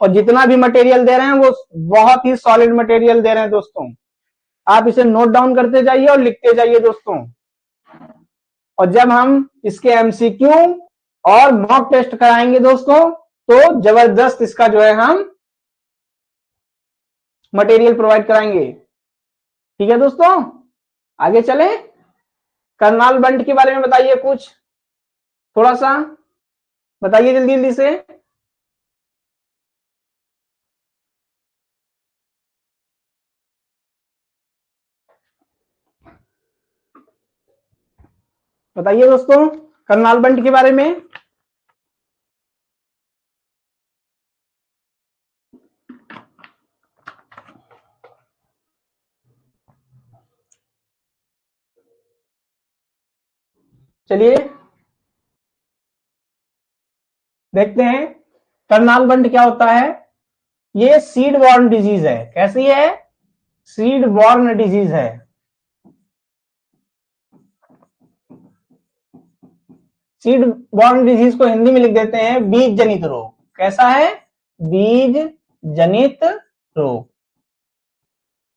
और जितना भी मटेरियल दे रहे हैं वो बहुत ही सॉलिड मटेरियल दे रहे हैं दोस्तों। आप इसे नोट डाउन करते जाइए और लिखते जाइए दोस्तों। और जब हम इसके एमसीक्यू और मॉक टेस्ट कराएंगे दोस्तों तो जबरदस्त इसका जो है हम मटेरियल प्रोवाइड कराएंगे। ठीक है दोस्तों, आगे चलें। करनाल बंट के बारे में बताइए कुछ, थोड़ा सा बताइए जल्दी जल्दी से। बताइए दोस्तों करनाल बंट के बारे में। चलिए देखते हैं करनाल बंट क्या होता है। ये सीड बॉर्न डिजीज है। कैसी है? सीड बॉर्न डिजीज है। सीड बॉर्न डिजीज को हिंदी में लिख देते हैं बीज जनित रोग। कैसा है? बीज जनित रोग।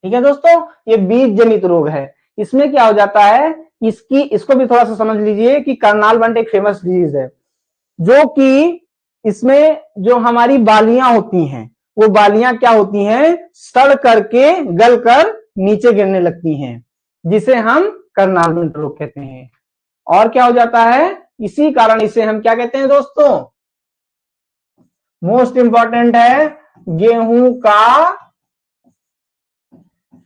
ठीक है दोस्तों, ये बीज जनित रोग है। इसमें क्या हो जाता है, इसको भी थोड़ा सा समझ लीजिए कि करनाल बंट एक फेमस डिजीज है, जो कि इसमें जो हमारी बालियां होती हैं, वो बालियां क्या होती हैं, सड़ करके गल कर नीचे गिरने लगती हैं, जिसे हम करनाल बंट रोग कहते हैं। और क्या हो जाता है, इसी कारण इसे हम क्या कहते हैं दोस्तों, मोस्ट इंपॉर्टेंट है गेहूं का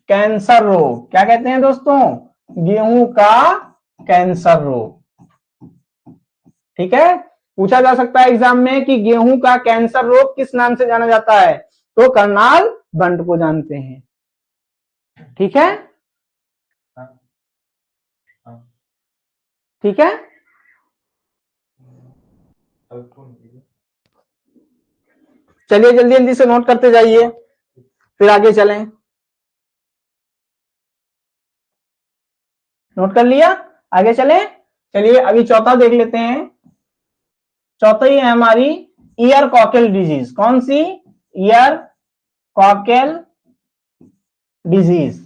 कैंसर रोग। क्या कहते हैं दोस्तों? गेहूं का कैंसर रोग। ठीक है, पूछा जा सकता है एग्जाम में कि गेहूं का कैंसर रोग किस नाम से जाना जाता है, तो करनाल बंट को जानते हैं। ठीक है, ठीक है, चलिए जल्दी जल्दी से नोट करते जाइए, फिर आगे चलें। नोट कर लिया, आगे चलें। चलिए अभी चौथा देख लेते हैं। चौथा ही है हमारी ईयर कॉकल डिजीज। कौन सी? Ear cockle disease.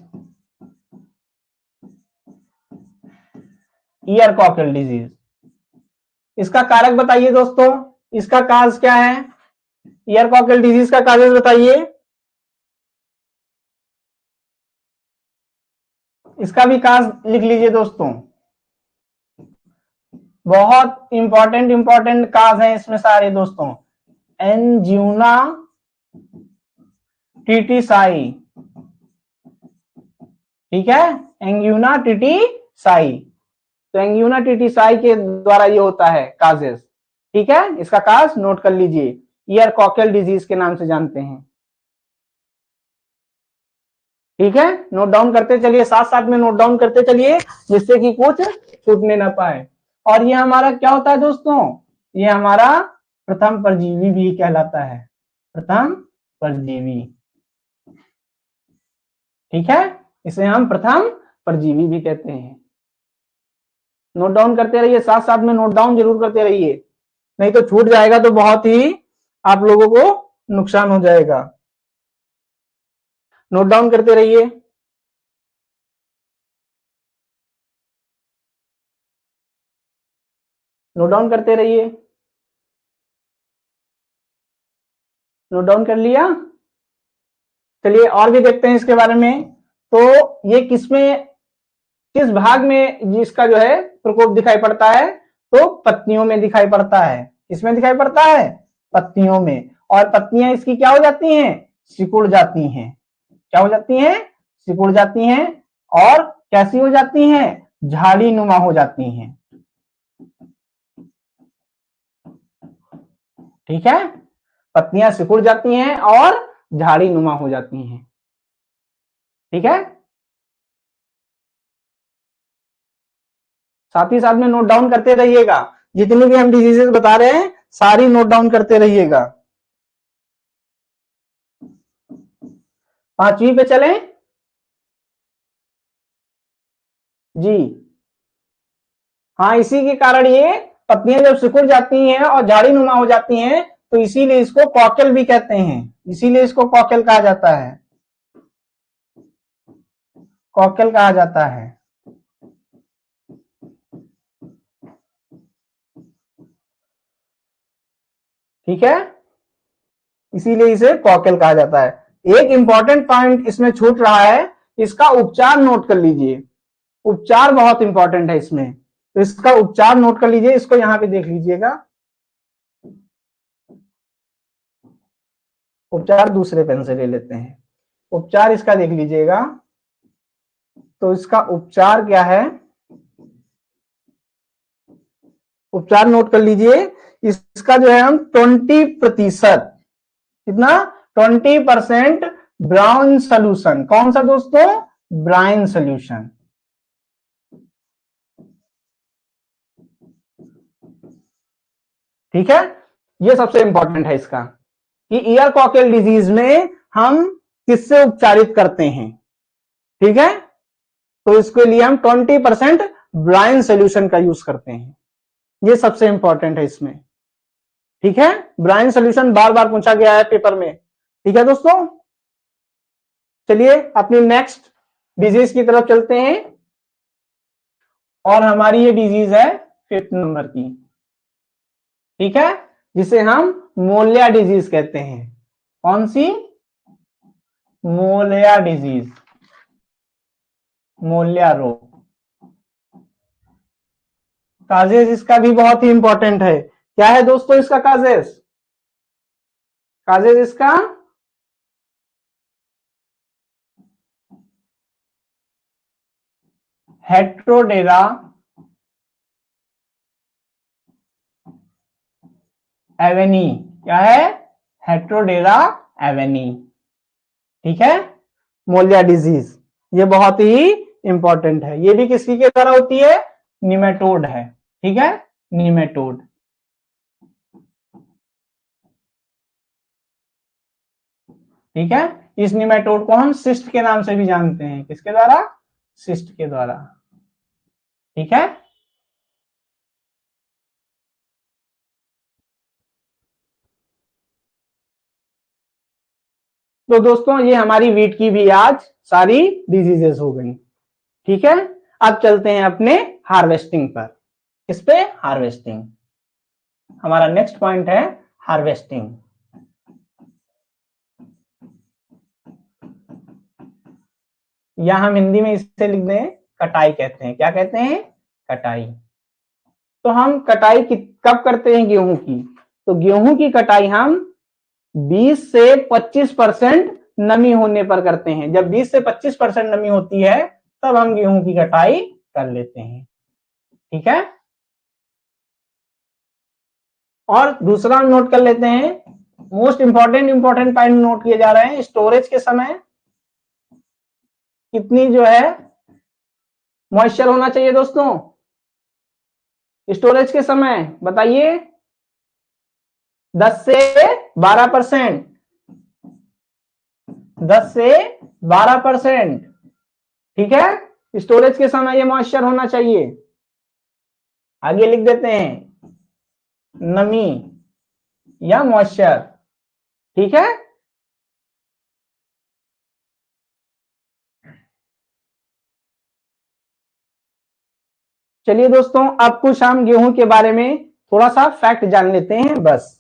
Ear cockle disease, इसका कारक बताइए दोस्तों, इसका काज क्या है? ईयर कॉकल डिजीज का काज बताइए। इसका भी काज लिख लीजिए दोस्तों, बहुत इंपॉर्टेंट काज है इसमें सारे दोस्तों। एंजियोना टिटिसाई। ठीक है, एंजियोना टिटिसाई। तो एंजियोना टिटिसाई के द्वारा ये होता है काजेस। ठीक है, इसका काज नोट कर लीजिए, ईयर कॉकल डिजीज के नाम से जानते हैं। ठीक है, नोट डाउन करते चलिए, साथ साथ में नोट डाउन करते चलिए, जिससे कि कुछ छूटने ना पाए। और ये हमारा क्या होता है दोस्तों, ये हमारा प्रथम परजीवी भी कहलाता है, प्रथम परजीवी। ठीक है, इसे हम प्रथम परजीवी भी कहते हैं। नोट डाउन करते रहिए, साथ साथ में नोट डाउन जरूर करते रहिए, नहीं तो छूट जाएगा तो बहुत ही आप लोगों को नुकसान हो जाएगा। नोट डाउन करते रहिए। नोट डाउन करते रहिए। नोट डाउन कर लिया। चलिए और भी देखते हैं इसके बारे में। तो ये किस भाग में जिसका जो है प्रकोप दिखाई पड़ता है, तो पत्तियों में दिखाई पड़ता है। किसमें दिखाई पड़ता है? पत्तियों में। और पत्तियां इसकी क्या हो जाती हैं? सिकुड़ जाती हैं। क्या हो जाती हैं? सिकुड़ जाती हैं। और कैसी हो जाती हैं? झाड़ी नुमा हो जाती हैं। ठीक है, पत्तियां सिकुड़ जाती हैं और झाड़ी नुमा हो जाती हैं। ठीक है, साथ ही साथ में नोट डाउन करते रहिएगा, जितनी भी हम डिजीजेस बता रहे हैं सारी नोट डाउन करते रहिएगा। 5वीं पे चलें जी। हाँ, इसी के कारण ये पत्तियां जब सिकुड़ जाती हैं और झाड़ी नुमा हो जाती हैं, तो इसीलिए इसको कॉकल भी कहते हैं। इसीलिए इसको कॉकल कहा जाता है, कॉकल कहा जाता है। ठीक है, इसीलिए इसे कॉकल कहा जाता है। एक इंपॉर्टेंट पॉइंट इसमें छूट रहा है, इसका उपचार नोट कर लीजिए। उपचार बहुत इंपॉर्टेंट है इसमें, तो इसका उपचार नोट कर लीजिए। इसको यहां पे देख लीजिएगा, उपचार दूसरे पेन से ले लेते हैं। उपचार इसका देख लीजिएगा, तो इसका उपचार क्या है, उपचार नोट कर लीजिए। इसका जो है हम 20%, कितना? 20% ब्राउन सोल्यूशन। कौन सा दोस्तों? Brown solution. ठीक है, ये सबसे इंपॉर्टेंट है इसका कि ईयर कॉकल डिजीज में हम किससे उपचारित करते हैं। ठीक है, तो इसके लिए हम 20% ब्राइन सोल्यूशन का यूज करते हैं, ये सबसे इंपॉर्टेंट है इसमें। ठीक है, ब्राइन सोल्यूशन बार बार पूछा गया है पेपर में। ठीक है दोस्तों, चलिए अपनी नेक्स्ट डिजीज की तरफ चलते हैं, और हमारी ये डिजीज है 5th नंबर की। ठीक है, जिसे हम मोलिया डिजीज कहते हैं। कौन सी? मोलिया डिजीज, मोलिया रोग। काजेज इसका भी बहुत ही इंपॉर्टेंट है। क्या है दोस्तों इसका काजेज? काजेज इसका हेट्रोडेरा एवेनी। क्या है? हेट्रोडेरा एवेनी। ठीक है, मोलिया डिजीज ये बहुत ही इंपॉर्टेंट है। ये भी किसकी के द्वारा होती है? निमेटोड है। ठीक है, निमेटोड। ठीक है, इस निमेटोड को हम सिस्ट के नाम से भी जानते हैं। किसके द्वारा? सिस्ट के द्वारा। ठीक है, तो दोस्तों ये हमारी वीट की भी आज सारी डिजीजेस हो गई। ठीक है, अब चलते हैं अपने हार्वेस्टिंग पर। किस पे? हार्वेस्टिंग। हमारा नेक्स्ट पॉइंट है हार्वेस्टिंग। या हम हिंदी में इसे लिख दें कटाई कहते हैं। क्या कहते हैं? कटाई। तो हम कटाई कब करते हैं गेहूं की? तो गेहूं की कटाई हम 20 से 25% नमी होने पर करते हैं। जब 20 से 25% नमी होती है तब हम गेहूं की कटाई कर लेते हैं। ठीक है, और दूसरा नोट कर लेते हैं, मोस्ट इंपॉर्टेंट पॉइंट नोट किए जा रहे हैं। स्टोरेज के समय कितनी जो है मॉइस्चर होना चाहिए दोस्तों? स्टोरेज के समय बताइए। 10 से 12%। 10 से 12%। ठीक है, स्टोरेज के समय ये मॉइस्चर होना चाहिए। आगे लिख देते हैं नमी या मॉइस्चर। ठीक है, चलिए दोस्तों अब कुछ हम गेहूं के बारे में थोड़ा सा फैक्ट जान लेते हैं। बस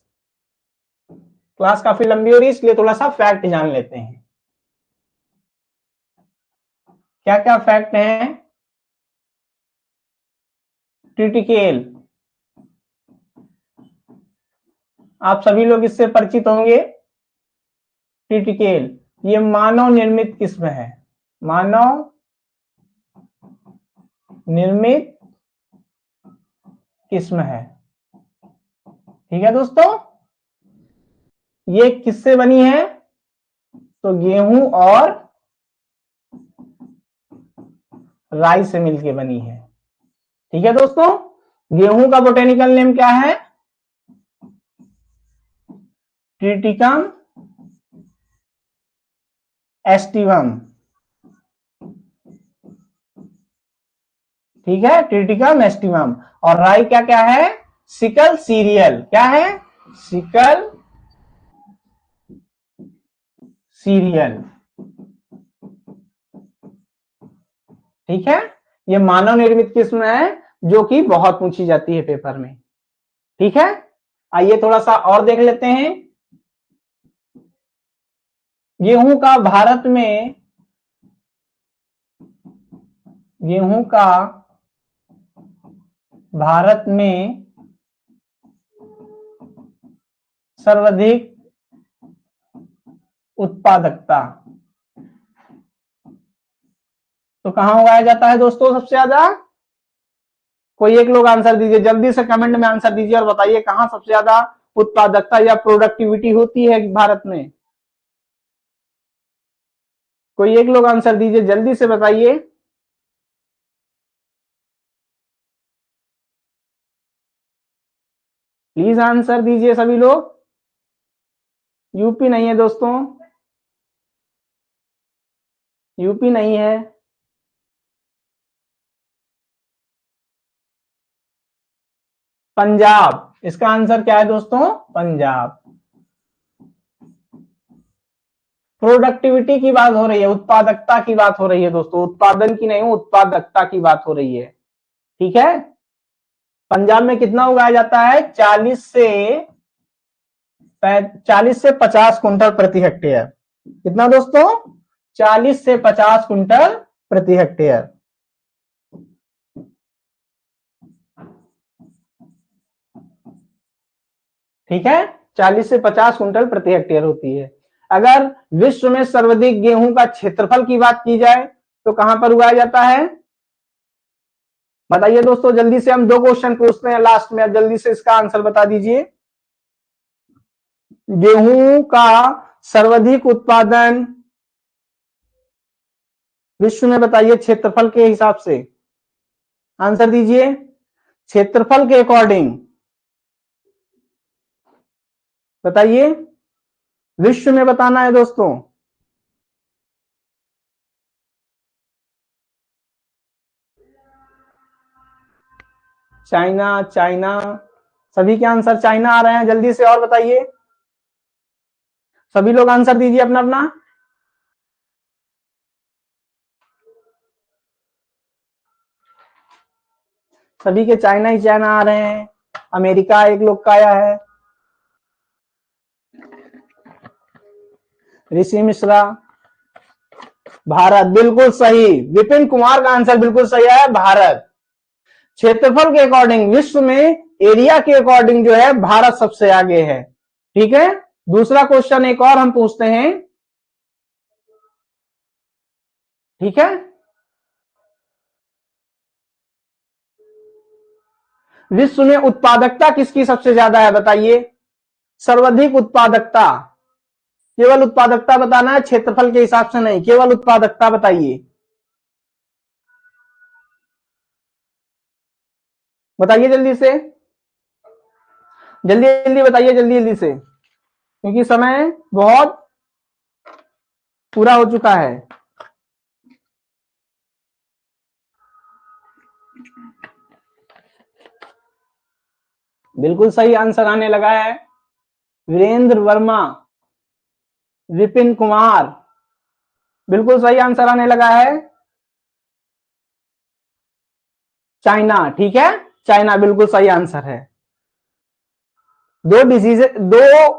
क्लास काफी लंबी हो रही है इसलिए थोड़ा सा फैक्ट जान लेते हैं। क्या क्या फैक्ट हैं? ट्रिटिकेल, आप सभी लोग इससे परिचित होंगे। ट्रिटिकेल ये मानव निर्मित किस्म है। मानव निर्मित किस्म है। ठीक है दोस्तों, ये किससे बनी है? तो गेहूं और राई से मिलके बनी है। ठीक है दोस्तों, गेहूं का बोटेनिकल नेम क्या है? Triticum aestivum. ठीक है, ट्रिटिकम एस्टिवम। और राई क्या क्या है? Sickle serial. क्या है? Sickle serial. ठीक है, ये मानव निर्मित किस्म है जो कि बहुत पूछी जाती है पेपर में। ठीक है, आइए थोड़ा सा और देख लेते हैं। गेहूं का भारत में गेहूं का भारत में सर्वाधिक उत्पादकता तो कहां उगाया जाता है दोस्तों सबसे ज्यादा? कोई एक लोग आंसर दीजिए, जल्दी से कमेंट में आंसर दीजिए और बताइए कहां सबसे ज्यादा उत्पादकता या प्रोडक्टिविटी होती है भारत में। कोई एक लोग आंसर दीजिए, जल्दी से बताइए। प्लीज आंसर दीजिए सभी लोग। यूपी नहीं है दोस्तों, यूपी नहीं है। पंजाब, इसका आंसर क्या है दोस्तों? पंजाब। प्रोडक्टिविटी की बात हो रही है, उत्पादकता की बात हो रही है दोस्तों, उत्पादन की नहीं, उत्पादकता की बात हो रही है। ठीक है, पंजाब में कितना उगाया जाता है? 40 से 50 कुंटल प्रति हेक्टेयर। कितना दोस्तों? 40 से 50 कुंटल प्रति हेक्टेयर। ठीक है, 40 से 50 कुंटल प्रति हेक्टेयर होती है। अगर विश्व में सर्वाधिक गेहूं का क्षेत्रफल की बात की जाए तो कहां पर उगाया जाता है? बताइए दोस्तों, जल्दी से हम 2 क्वेश्चन पूछते हैं लास्ट में, अब जल्दी से इसका आंसर बता दीजिए। गेहूं का सर्वाधिक उत्पादन विश्व में बताइए क्षेत्रफल के हिसाब से, आंसर दीजिए क्षेत्रफल के अकॉर्डिंग बताइए, विश्व में बताना है दोस्तों। चाइना, चाइना, सभी के आंसर चाइना आ रहे हैं, जल्दी से और बताइए, सभी लोग आंसर दीजिए अपना अपना। सभी के चाइना ही चाइना आ रहे हैं। अमेरिका एक लोग का आया है, ऋषि मिश्रा। भारत बिल्कुल सही, विपिन कुमार का आंसर बिल्कुल सही है, भारत। क्षेत्रफल के अकॉर्डिंग विश्व में एरिया के अकॉर्डिंग जो है भारत सबसे आगे है। ठीक है, दूसरा क्वेश्चन एक और हम पूछते हैं। ठीक है, विश्व में उत्पादकता किसकी सबसे ज्यादा है बताइए? सर्वाधिक उत्पादकता, केवल उत्पादकता बताना है, क्षेत्रफल के हिसाब से नहीं, केवल उत्पादकता बताइए। बताइए जल्दी से, जल्दी जल्दी बताइए, जल्दी जल्दी से, क्योंकि समय बहुत पूरा हो चुका है। बिल्कुल सही आंसर आने लगा है, वीरेंद्र वर्मा, विपिन कुमार, बिल्कुल सही आंसर आने लगा है, चाइना। ठीक है, चाइना बिल्कुल सही आंसर है। 2 डिजीज, 2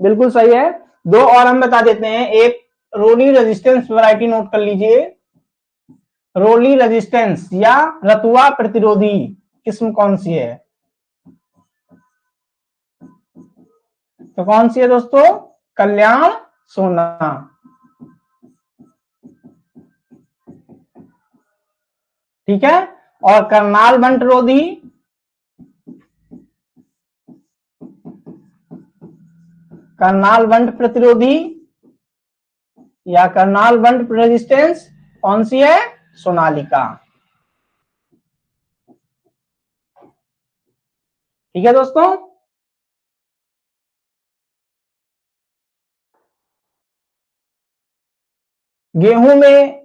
बिल्कुल सही है। 2 और हम बता देते हैं। एक रोली रेजिस्टेंस वैरायटी नोट कर लीजिए, रोली रेजिस्टेंस या रतुआ प्रतिरोधी किस्म कौन सी है? तो कौन सी है दोस्तों? कल्याण सोना। ठीक है, और करनाल वंट रोधी, करनाल वंट प्रतिरोधी या करनाल वंट रेजिस्टेंस कौन सी है? सोनालिका। ठीक है दोस्तों, गेहूं में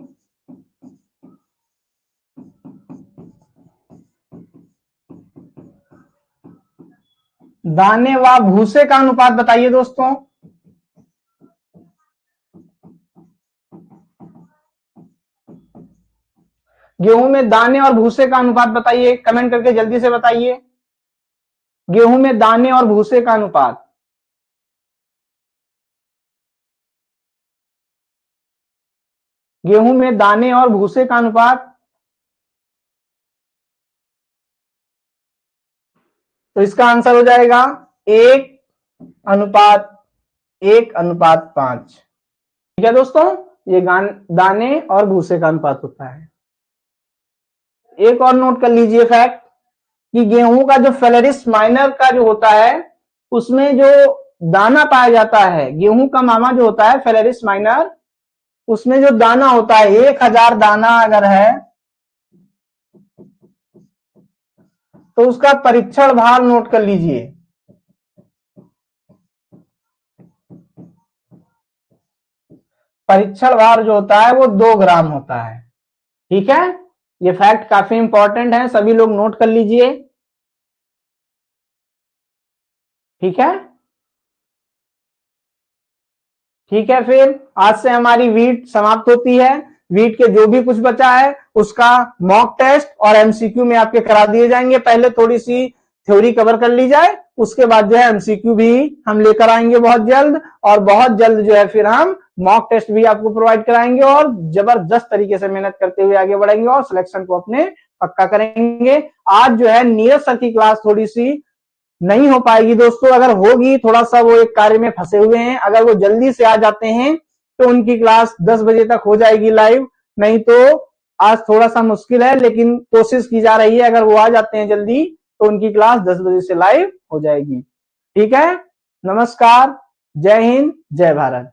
दाने व भूसे का अनुपात बताइए दोस्तों। गेहूं में दाने और भूसे का अनुपात बताइए, कमेंट करके जल्दी से बताइए, गेहूं में दाने और भूसे का अनुपात। गेहूं में दाने और भूसे का अनुपात, तो इसका आंसर हो जाएगा 1:1:5। ठीक है दोस्तों, ये दाने और भूसे का अनुपात होता है। एक और नोट कर लीजिए फैक्ट कि गेहूं का जो फेलेरिस माइनर का जो होता है उसमें जो दाना पाया जाता है, गेहूं का मामा जो होता है फेलेरिस माइनर, उसमें जो दाना होता है 1000 दाना अगर है तो उसका परीक्षण भार नोट कर लीजिए। परीक्षण भार जो होता है वो 2 ग्राम होता है। ठीक है, ये फैक्ट काफी इंपॉर्टेंट है, सभी लोग नोट कर लीजिए। ठीक है, ठीक है, फिर आज से हमारी वीट समाप्त होती है। वीट के जो भी कुछ बचा है उसका मॉक टेस्ट और एमसीक्यू में आपके करा दिए जाएंगे। पहले थोड़ी सी थ्योरी कवर कर ली जाए, उसके बाद जो है एमसीक्यू भी हम लेकर आएंगे बहुत जल्द, और बहुत जल्द जो है फिर हम मॉक टेस्ट भी आपको प्रोवाइड कराएंगे और जबरदस्त तरीके से मेहनत करते हुए आगे बढ़ेंगे और सिलेक्शन को अपने पक्का करेंगे। आज जो है नीरज सर की क्लास थोड़ी सी नहीं हो पाएगी दोस्तों, अगर होगी, थोड़ा सा वो एक कार्य में फंसे हुए हैं, अगर वो जल्दी से आ जाते हैं तो उनकी क्लास 10 बजे तक हो जाएगी लाइव, नहीं तो आज थोड़ा सा मुश्किल है, लेकिन कोशिश की जा रही है, अगर वो आ जाते हैं जल्दी तो उनकी क्लास 10 बजे से लाइव हो जाएगी। ठीक है, नमस्कार, जय हिंद, जय भारत।